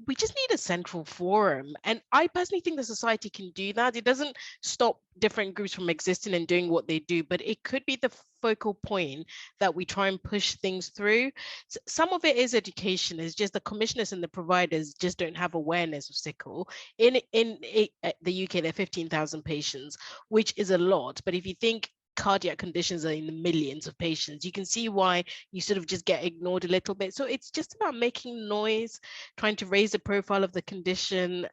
We just need a central forum, and I personally think the society can do that. It doesn't stop different groups from existing and doing what they do, but it could be the focal point that we try and push things through. So some of it is education. It's just the commissioners and the providers just don't have awareness of sickle. In the UK, there are 15,000 patients, which is a lot, but if you think cardiac conditions are in the millions of patients, you can see why you sort of just get ignored a little bit. So it's just about making noise, trying to raise the profile of the condition,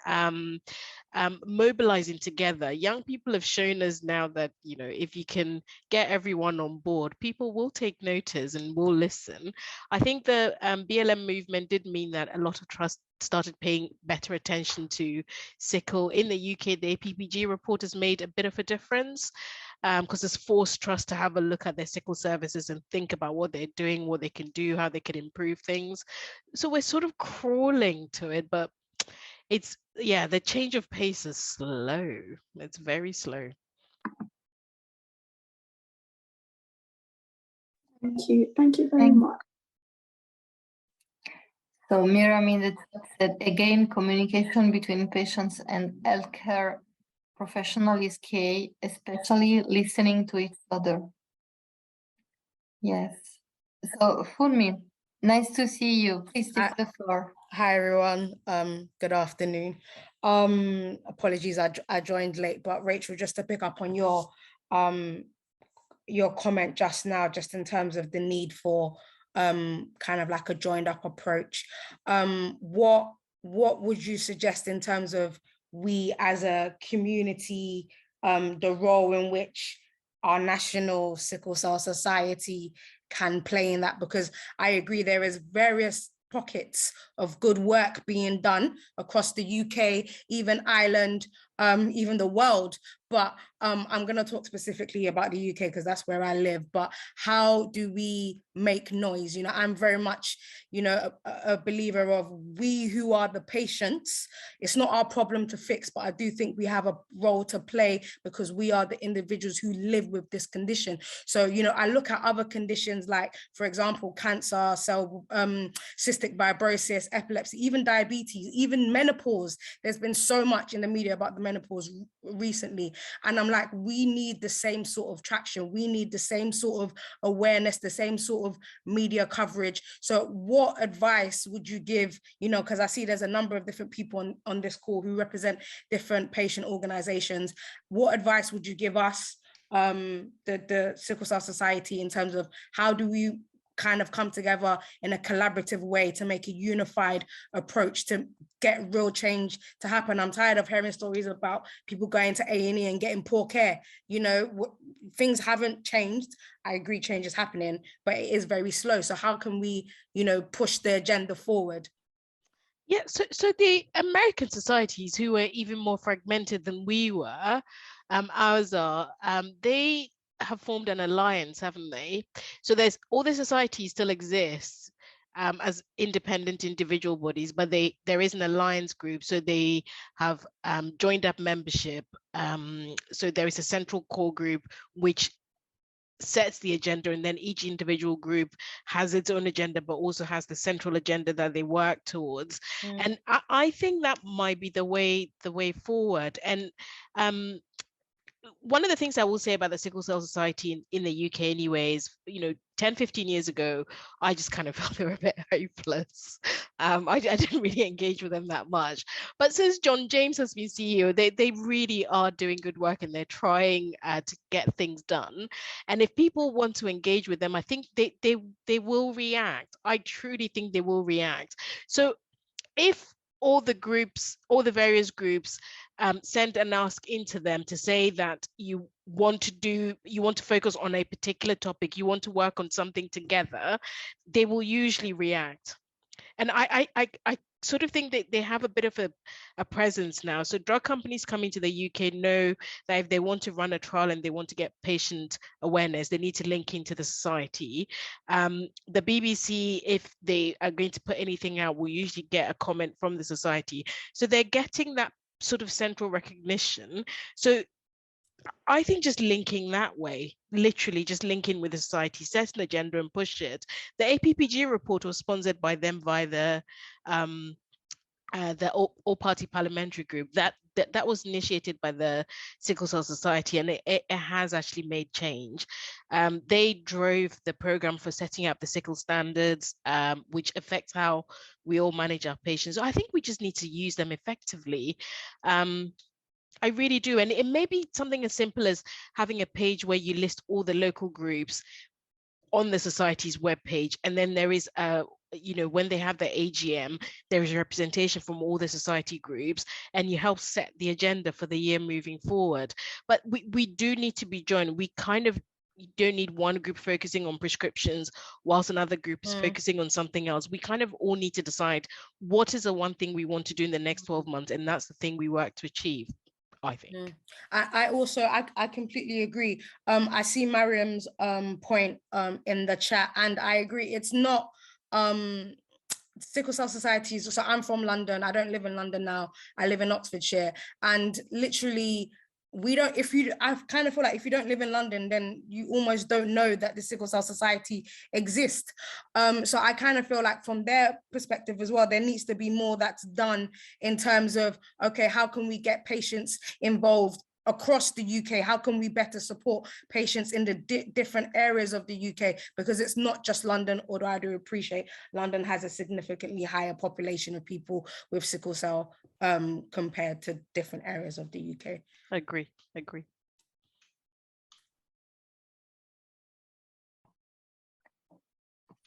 mobilizing together. Young people have shown us now that, you know, if you can get everyone on board, people will take notice and will listen. I think the BLM movement did mean that a lot of trust started paying better attention to sickle. In the UK, the APPG report has made a bit of a difference, because it's forced trust to have a look at their sickle services and think about what they're doing, what they can do, how they can improve things. So we're sort of crawling to it, but it's, yeah, the change of pace is slow. It's very slow. Thank you very much. So Miriam in the chat said, again, communication between patients and healthcare professional is key, especially listening to each other. Yes. So Funmi, nice to see you. Please take the floor. Hi everyone. Good afternoon. Apologies, I joined late, but Rachel, just to pick up on your comment just now, just in terms of the need for kind of like a joined up approach. What would you suggest in terms of we as a community, the role in which our National Sickle Cell Society can play in that? Because I agree there is various pockets of good work being done across the UK, even Ireland, even the world. But I'm going to talk specifically about the UK because that's where I live. But how do we make noise? You know, I'm very much, you know, a believer of we who are the patients. It's not our problem to fix, but I do think we have a role to play because we are the individuals who live with this condition. So, you know, I look at other conditions like, for example, cancer, cystic fibrosis, epilepsy, even diabetes, even menopause. There's been so much in the media about the menopause recently. And I'm like, we need the same sort of traction. We need the same sort of awareness, the same sort of media coverage. So what advice would you give, you know, because I see there's a number of different people on this call who represent different patient organizations. What advice would you give us, the Sickle Cell Society, in terms of how do we kind of come together in a collaborative way to make a unified approach to get real change to happen? I'm tired of hearing stories about people going to A&E and getting poor care. You know, things haven't changed. I agree change is happening, but it is very slow. So how can we, you know, push the agenda forward? Yeah, so the American societies, who were even more fragmented than we were, ours are, they have formed an alliance, haven't they? So there's all the societies still exist as independent individual bodies, but there is an alliance group. So they have joined up membership. So there is a central core group which sets the agenda, and then each individual group has its own agenda, but also has the central agenda that they work towards. And I think that might be the way forward. And one of the things I will say about the Sickle Cell Society in the UK anyway is, 10, 15 years ago, I just kind of felt they were a bit hopeless. I didn't really engage with them that much. But since John James has been CEO, they really are doing good work, and they're trying to get things done. And if people want to engage with them, I think they will react. I truly think they will react. So if all the various groups send an ask into them to say that you want to focus on a particular topic, you want to work on something together, they will usually react. And I sort of think that they have a bit of a presence now. So drug companies coming to the UK know that if they want to run a trial and they want to get patient awareness, they need to link into the society. The BBC, if they are going to put anything out, will usually get a comment from the society. So they're getting that sort of central recognition. So I think just linking that way, literally just linking with the society, set an agenda and push it. The APPG report was sponsored by them via the all-party parliamentary group. That was initiated by the Sickle Cell Society, and it has actually made change. They drove the program for setting up the sickle standards, which affects how we all manage our patients. So I think we just need to use them effectively. I really do. And it may be something as simple as having a page where you list all the local groups on the society's webpage. And then there is, when they have the AGM, there is representation from all the society groups, and you help set the agenda for the year moving forward. But we do need to be joined. We kind of don't need one group focusing on prescriptions whilst another group is focusing on something else. We kind of all need to decide what is the one thing we want to do in the next 12 months. And that's the thing we work to achieve, I think. I also completely agree. I see Mariam's point in the chat, and I agree. It's not sickle cell societies. So I'm from London. I don't live in London now. I live in Oxfordshire, and literally I kind of feel like if you don't live in London, then you almost don't know that the Sickle Cell Society exists. So I kind of feel like from their perspective as well, there needs to be more that's done in terms of, okay, how can we get patients involved across the UK? How can we better support patients in the different areas of the UK? Because it's not just London, although I do appreciate London has a significantly higher population of people with sickle cell compared to different areas of the UK. Agree.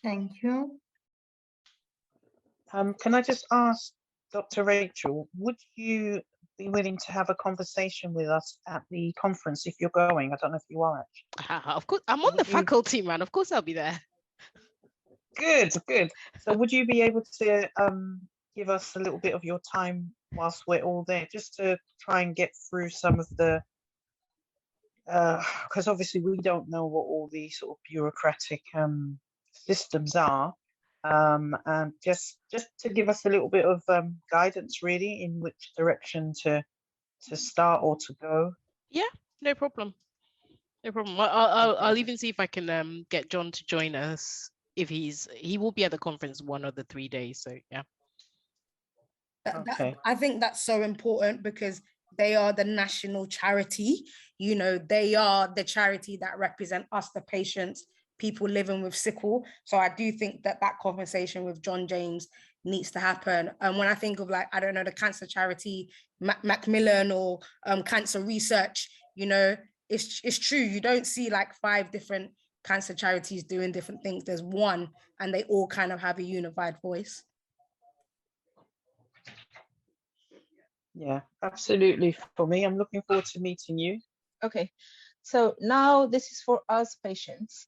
Thank you. Can I just ask Dr. Rachel, would you be willing to have a conversation with us at the conference if you're going? I don't know if you are actually. Of course, I'm on the faculty, man. Of course I'll be there. Good. So would you be able to give us a little bit of your time whilst we're all there, just to try and get through some of the, because obviously we don't know what all the sort of bureaucratic systems are, and just to give us a little bit of guidance really in which direction to start or to go. Yeah, no problem. I'll even see if I can get John to join us if he will be at the conference one of the 3 days. So yeah. I think that's so important because they are the national charity. They are the charity that represent us, the patients, people living with sickle. So I do think that conversation with John James needs to happen. And when I think of I don't know, the cancer charity, Macmillan or cancer research, it's true. You don't see 5 different cancer charities doing different things. There's one, and they all kind of have a unified voice. Yeah, absolutely. For me, I'm looking forward to meeting you. Okay, so now this is for us patients.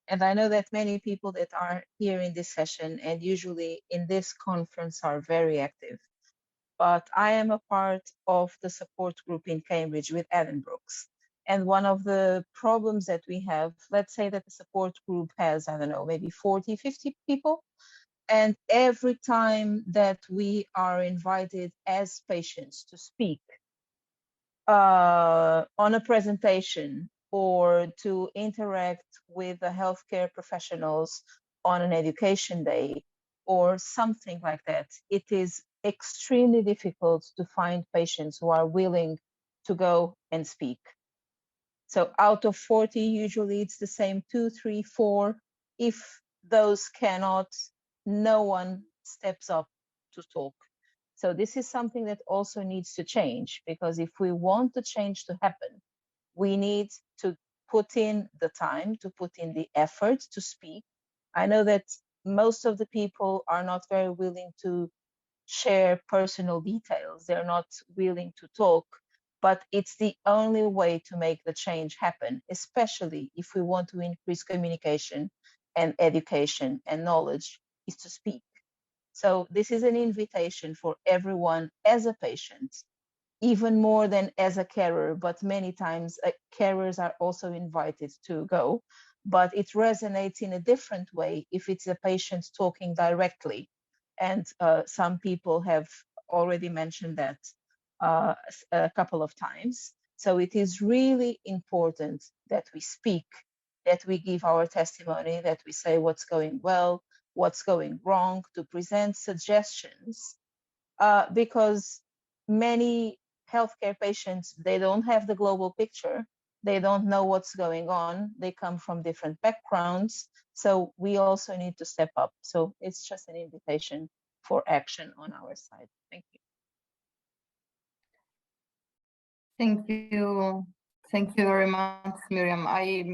And I know that many people that are here in this session and usually in this conference are very active. But I am a part of the support group in Cambridge with Adam Brooks. And one of the problems that we have, let's say that the support group has, I don't know, maybe 40, 50 people. And every time that we are invited as patients to speak on a presentation or to interact with the healthcare professionals on an education day or something like that, it is extremely difficult to find patients who are willing to go and speak. So out of 40, usually it's the same 2, 3, 4. If those cannot, no one steps up to talk. So this is something that also needs to change, because if we want the change to happen, we need to put in the time, to put in the effort to speak. I know that most of the people are not very willing to share personal details. They're not willing to talk, but it's the only way to make the change happen, especially if we want to increase communication and education and knowledge, is to speak. So this is an invitation for everyone as a patient, even more than as a carer, but many times carers are also invited to go, but it resonates in a different way if it's a patient talking directly. And some people have already mentioned that a couple of times. So it is really important that we speak, that we give our testimony, that we say what's going well, what's going wrong, to present suggestions, because many healthcare patients, they don't have the global picture. They don't know what's going on. They come from different backgrounds. So we also need to step up. So it's just an invitation for action on our side. Thank you. Thank you. Thank you very much, Miriam. I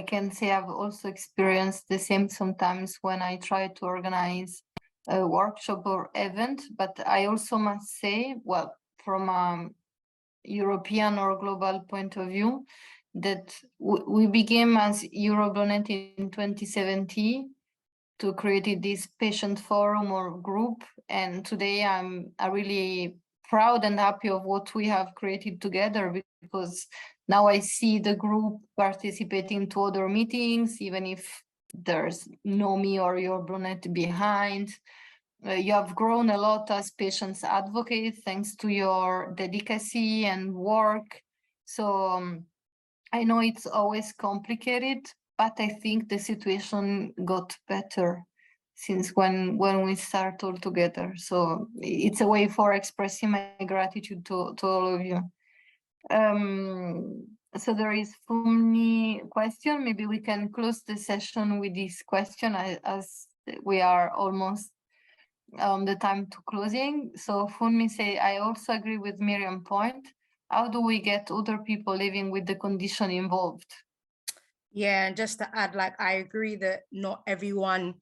can say I've also experienced the same sometimes when I try to organize a workshop or event, but I also must say, well, from a European or global point of view, that we became as EuroBloodNet in 2017 to create this patient forum or group, and today I'm really proud and happy of what we have created together, because now I see the group participating to other meetings, even if there's no me or EuroBloodNet behind. You have grown a lot as patients advocate thanks to your dedicacy and work. So I know it's always complicated, but I think the situation got better since when we start all together. So it's a way for expressing my gratitude to all of you. So there is Fumni question. Maybe we can close the session with this question as we are almost on the time to closing. So Funmi say, I also agree with Miriam's point. How do we get other people living with the condition involved? Yeah, and just to add, like, I agree that not everyone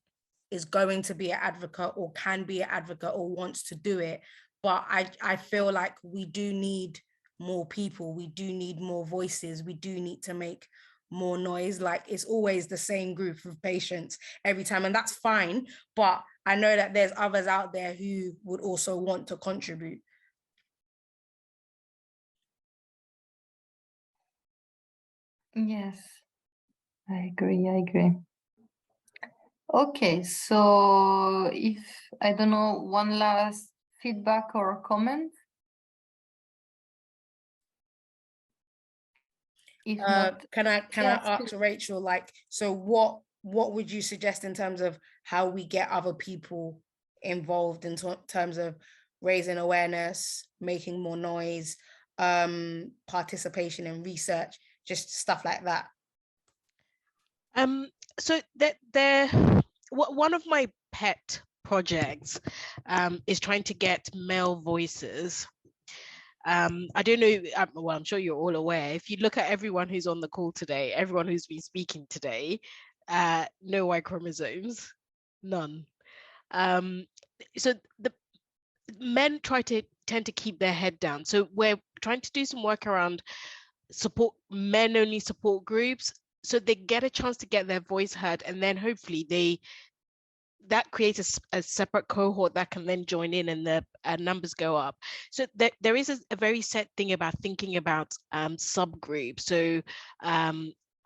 is going to be an advocate or can be an advocate or wants to do it. But I feel like we do need more people. We do need more voices. We do need to make more noise. Like, it's always the same group of patients every time, and that's fine. But I know that there's others out there who would also want to contribute. Yes, I agree. Okay, so if, I don't know, one last feedback or comment? If not, can I yes, ask Rachel, like, so what would you suggest in terms of how we get other people involved in terms of raising awareness, making more noise, participation in research, just stuff like that? So one of my pet projects is trying to get male voices. I don't know, well, I'm sure you're all aware, if you look at everyone who's on the call today, everyone who's been speaking today, no Y chromosomes, none. So the men tend to keep their head down. So we're trying to do some work around men-only support groups, so they get a chance to get their voice heard, and then hopefully that creates a separate cohort that can then join in, and the numbers go up. So there is a very set thing about thinking about subgroups. So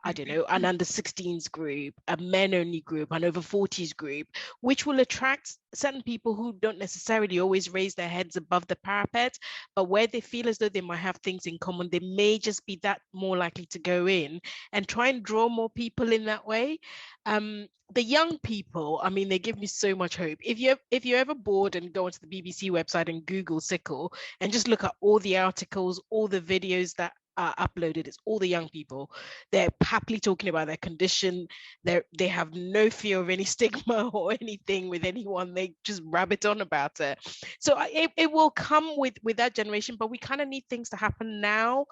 I don't know, an under 16s group, a men only group, an over 40s group, which will attract certain people who don't necessarily always raise their heads above the parapet, but where they feel as though they might have things in common, they may just be that more likely to go in and try and draw more people in that way. The young people, I mean, they give me so much hope. If you're ever bored and go onto the BBC website and Google sickle and just look at all the articles, all the videos that are uploaded, it's all the young people. They're happily talking about their condition. They have no fear of any stigma or anything with anyone. They just rabbit on about it. So it will come with that generation, but we kind of need things to happen now.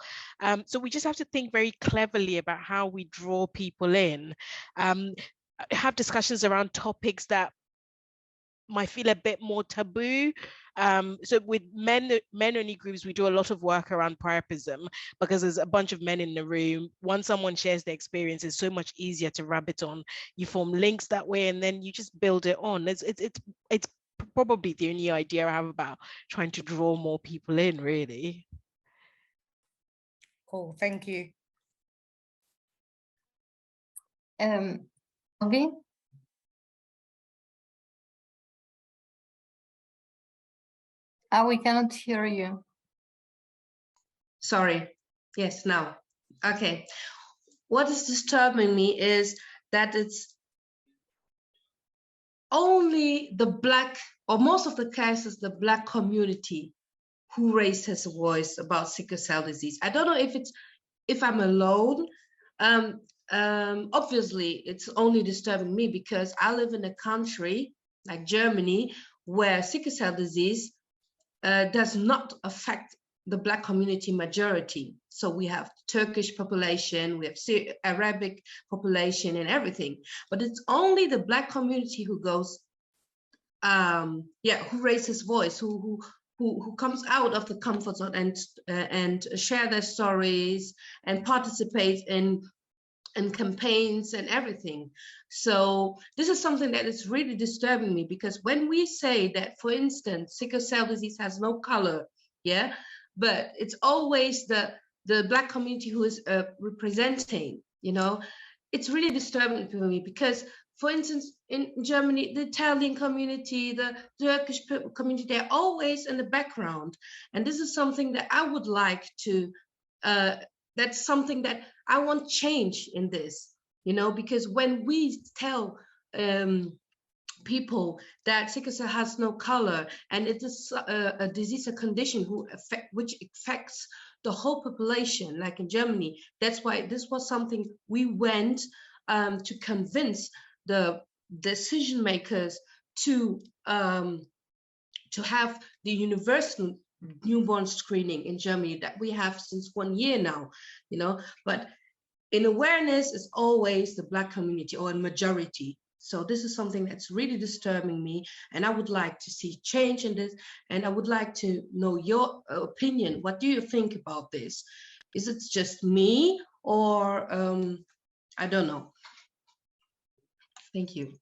So we just have to think very cleverly about how we draw people in. Have discussions around topics that might feel a bit more taboo. So with men only groups, we do a lot of work around priapism because there's a bunch of men in the room. Once someone shares their experience, it's so much easier to rabbit on. You form links that way, and then you just build it on. It's probably the only idea I have about trying to draw more people in, really. Cool, thank you. Okay. We cannot hear you. Sorry. Yes, now. Okay. What is disturbing me is that it's only the Black, or most of the cases, the Black community who raised his voice about sickle cell disease. I don't know if I'm alone. Obviously, it's only disturbing me because I live in a country like Germany where sickle cell disease does not affect the Black community majority. So we have Turkish population, we have Arabic population and everything, but it's only the Black community who goes, who raises voice, who comes out of the comfort zone and share their stories and participate in campaigns and everything. So this is something that is really disturbing me, because when we say that, for instance, sickle cell disease has no color, but it's always the Black community who is representing, it's really disturbing for me, because, for instance, in Germany, the Italian community, the Turkish community, they're always in the background. And this is something that I would like to, that's something that I want change in this, because when we tell people that sickle cell has no color and it is a disease, a condition which affects the whole population, like in Germany, that's why this was something we went to convince the decision makers to have the universal newborn screening in Germany that we have since 1 year now, but in awareness is always the Black community or a majority. So this is something that's really disturbing me, and I would like to see change in this, and I would like to know your opinion. What do you think about this? Is it just me, or I don't know? Thank you.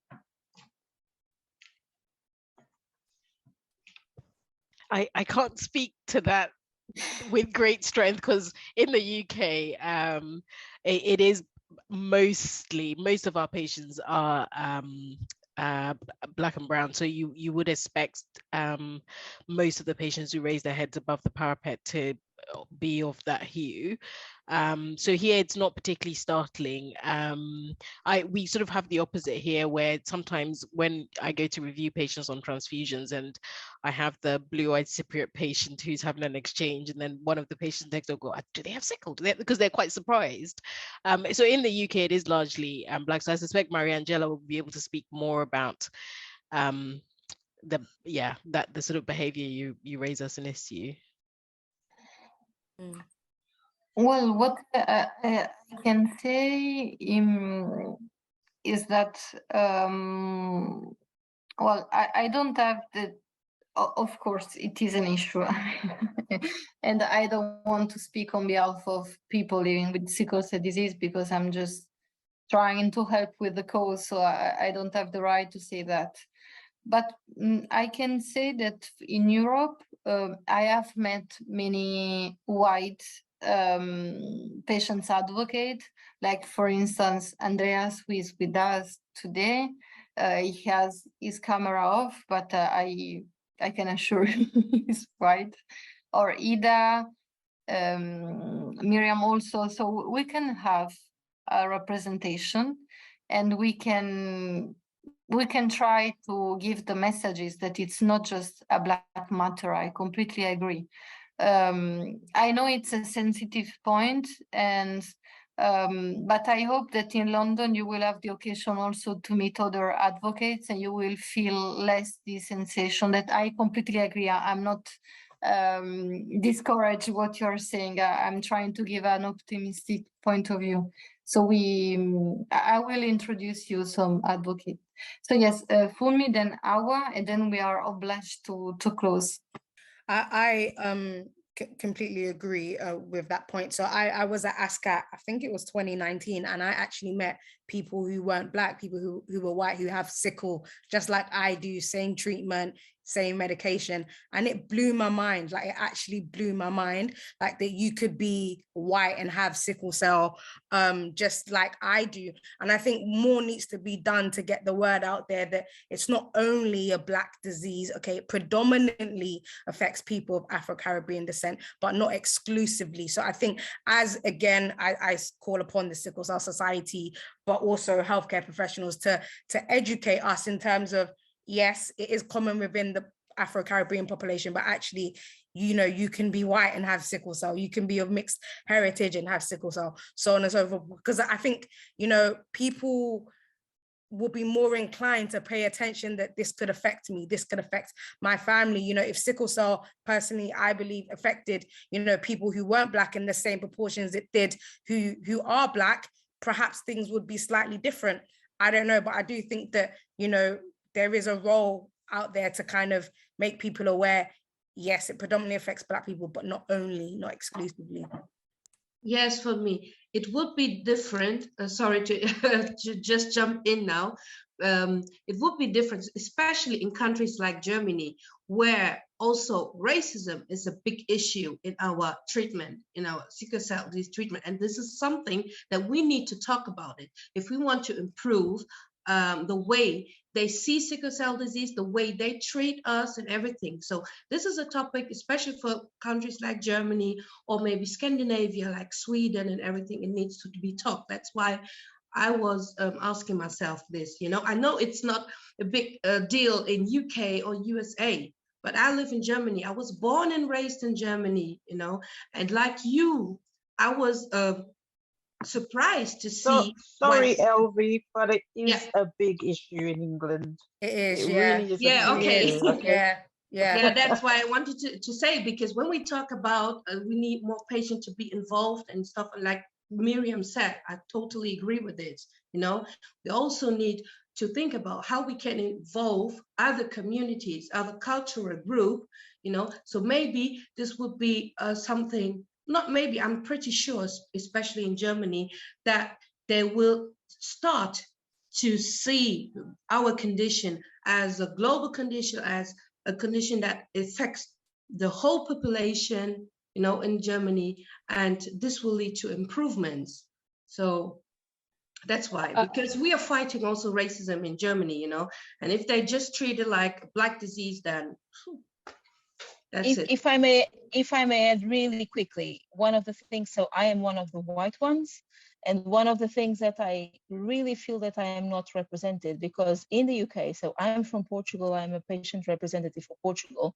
I can't speak to that with great strength, because in the UK, it is most of our patients are Black and brown. So you would expect most of the patients who raise their heads above the parapet to be of that hue. So here it's not particularly startling. We sort of have the opposite here, where sometimes when I go to review patients on transfusions and I have the blue-eyed Cypriot patient who's having an exchange, and then one of the patients next door go, do they have sickle? Because they're quite surprised. So in the UK, it is largely Black. So I suspect Maria Angela will be able to speak more about the sort of behavior you raise as an issue. Well, what I can say is that, well, I don't have of course, it is an issue. And I don't want to speak on behalf of people living with sickle cell disease, because I'm just trying to help with the cause. So I don't have the right to say that. But I can say that in Europe, I have met many white patients advocate, like for instance, Andreas, who is with us today, he has his camera off, but I can assure you he's right. Or Ida, Miriam also. So we can have a representation, and we can try to give the messages that it's not just a Black matter. I completely agree. I know it's a sensitive point, and but I hope that in London you will have the occasion also to meet other advocates, and you will feel less this sensation that I completely agree. I'm not discourage what you're saying. I'm trying to give an optimistic point of view. So I will introduce you some advocates. So yes, Funmi, then Awa, and then we are obliged to close. I completely agree with that point. So I was at ASCAT, I think it was 2019, and I actually met people who weren't Black, people who were white, who have sickle, just like I do, same treatment, same medication. And it blew my mind. Like, it actually blew my mind, like that you could be white and have sickle cell just like I do. And I think more needs to be done to get the word out there that it's not only a Black disease. Okay, it predominantly affects people of Afro-Caribbean descent, but not exclusively. So I think, as again, I call upon the Sickle Cell Society, but also healthcare professionals to educate us in terms of, yes, it is common within the Afro-Caribbean population, but actually, you know, you can be white and have sickle cell, you can be of mixed heritage and have sickle cell, so on and so forth. Because I think, you know, people will be more inclined to pay attention that this could affect me, this could affect my family. You know, if sickle cell, personally, I believe affected, you know, people who weren't Black in the same proportions it did who are Black, perhaps things would be slightly different. I don't know, but I do think that, you know, there is a role out there to kind of make people aware, yes, it predominantly affects Black people, but not only, not exclusively. Yes, for me, it would be different. Sorry to, to just jump in now. It would be different, especially in countries like Germany, where also racism is a big issue in our treatment, in our sickle cell disease treatment. And this is something that we need to talk about it if we want to improve the way they see sickle cell disease, the way they treat us and everything. So this is a topic, especially for countries like Germany or maybe Scandinavia, like Sweden and everything, it needs to be talked. That's why I was asking myself this, you know. I know it's not a big deal in UK or USA, but I live in Germany. I was born and raised in Germany, you know, and like you, I was surprised to see. Sorry, LV, but it is a big issue in England. It is, really is. Okay. Yeah, that's why I wanted to say, because when we talk about we need more patients to be involved and stuff, like Miriam said, I totally agree with it. You know, we also need to think about how we can involve other communities, other cultural group, you know. So maybe this would be something, not maybe, I'm pretty sure, especially in Germany, that they will start to see our condition as a global condition, as a condition that affects the whole population, you know, in Germany, and this will lead to improvements. So that's why, because we are fighting also racism in Germany, you know, and if they just treat it like a Black disease, then that's it. If I may add really quickly, one of the things, so I am one of the white ones, and one of the things that I really feel that I am not represented, because in the UK, so I'm from Portugal, I'm a patient representative for Portugal,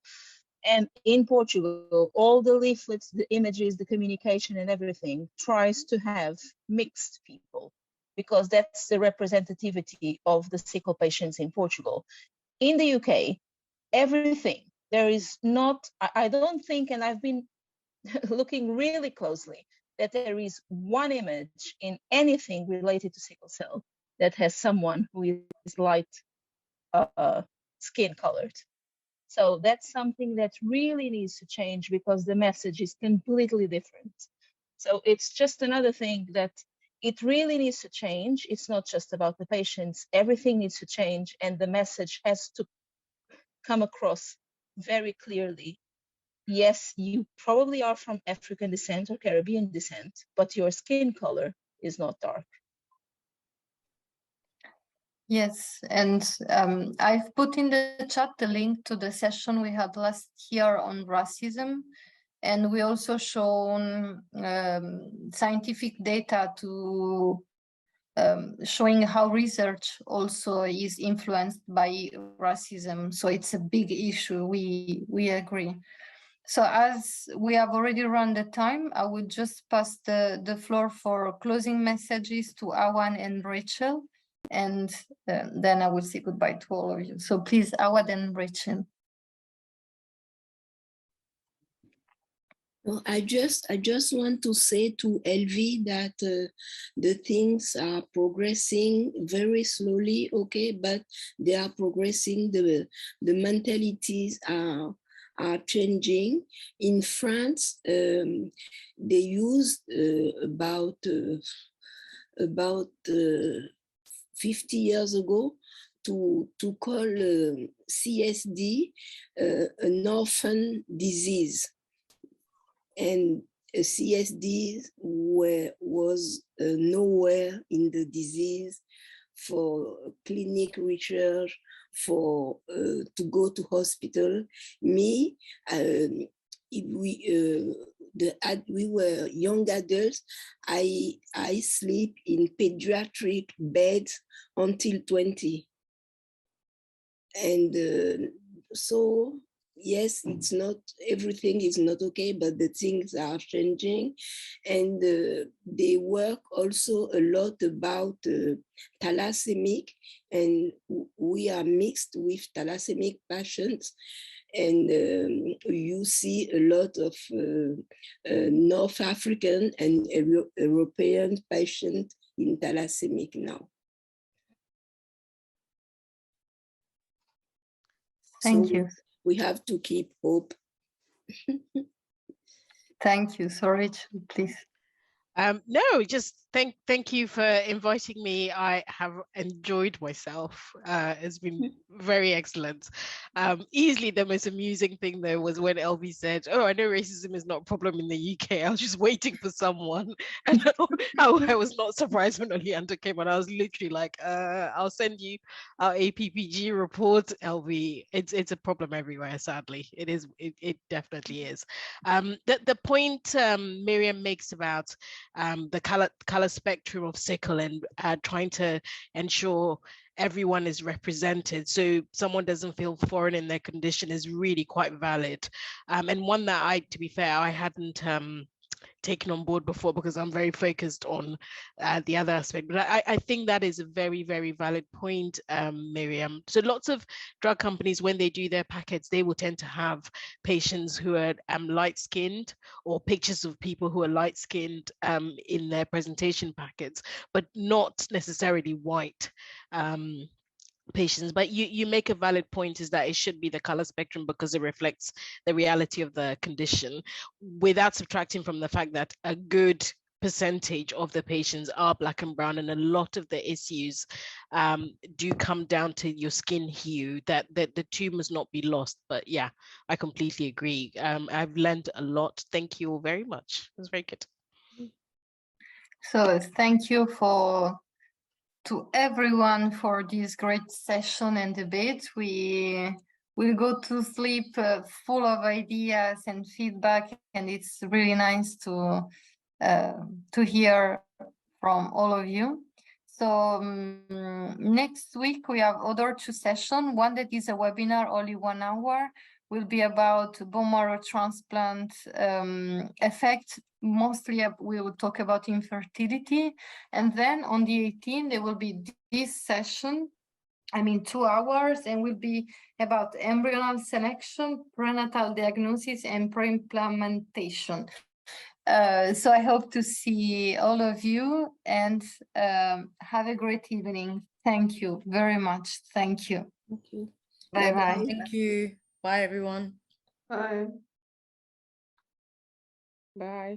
and in Portugal, all the leaflets, the images, the communication and everything tries to have mixed people, because that's the representativity of the sickle patients in Portugal. In the UK, everything, there is not, I don't think, and I've been looking really closely, that there is one image in anything related to sickle cell that has someone who is light skin colored. So that's something that really needs to change, because the message is completely different. So it's just another thing that it really needs to change. It's not just about the patients, everything needs to change, and the message has to come across very clearly yes, you probably are from African descent or Caribbean descent, but your skin color is not dark. Yes, and I've put in the chat the link to the session we had last year on racism, and we also shown scientific data to showing how research also is influenced by racism. So it's a big issue. We agree. So as we have already run the time, I would just pass the floor for closing messages to Awan and Rachel, and then I will say goodbye to all of you. So please, Awan and Rachel. Well, I just want to say to LV that the things are progressing very slowly, okay, but they are progressing. The mentalities are changing. In France, they used about 50 years ago to call CSD an orphan disease. And CSD was nowhere in the disease for clinic research, for to go to hospital. Me, we were young adults. I sleep in pediatric beds until 20, and so. Yes, it's not, everything is not okay, but the things are changing. And they work also a lot about thalassaemic, and we are mixed with thalassaemic patients. And you see a lot of North African and European patients in thalassaemic now. Thank you. We have to keep hope. Thank you. So Rachel, please. No, just thank you for inviting me. I have enjoyed myself. It's been very excellent. Easily the most amusing thing though was when LB said, "Oh, I know racism is not a problem in the UK." I was just waiting for someone, and I was not surprised when Oleander came on. I was literally like, "I'll send you our APPG report, LB." It's a problem everywhere. Sadly, it is. It definitely is. The point Miriam makes about the color spectrum of sickle and trying to ensure everyone is represented so someone doesn't feel foreign in their condition is really quite valid, and one that to be fair, I hadn't taken on board before because I'm very focused on the other aspect. But I think that is a very, very valid point, Miriam. So lots of drug companies, when they do their packets, they will tend to have patients who are light-skinned or pictures of people who are light-skinned in their presentation packets, but not necessarily white. Patients, but you make a valid point, is that it should be the color spectrum because it reflects the reality of the condition, without subtracting from the fact that a good percentage of the patients are Black and brown, and a lot of the issues do come down to your skin hue, that the two must not be lost. But yeah, I completely agree. I've learned a lot. Thank you all very much. It was very good. So thank you to everyone for this great session and debate. We will go to sleep full of ideas and feedback, and it's really nice to hear from all of you. So next week we have other two sessions. One that is a webinar, only 1 hour, will be about bone marrow transplant effect. Mostly we will talk about infertility. And then on the 18th, there will be this session, 2 hours, and will be about embryonal selection, prenatal diagnosis, and pre-implantation. So I hope to see all of you, and have a great evening. Thank you very much. Thank you. Thank you. Bye-bye. Thank you. Bye, everyone. Bye. Bye.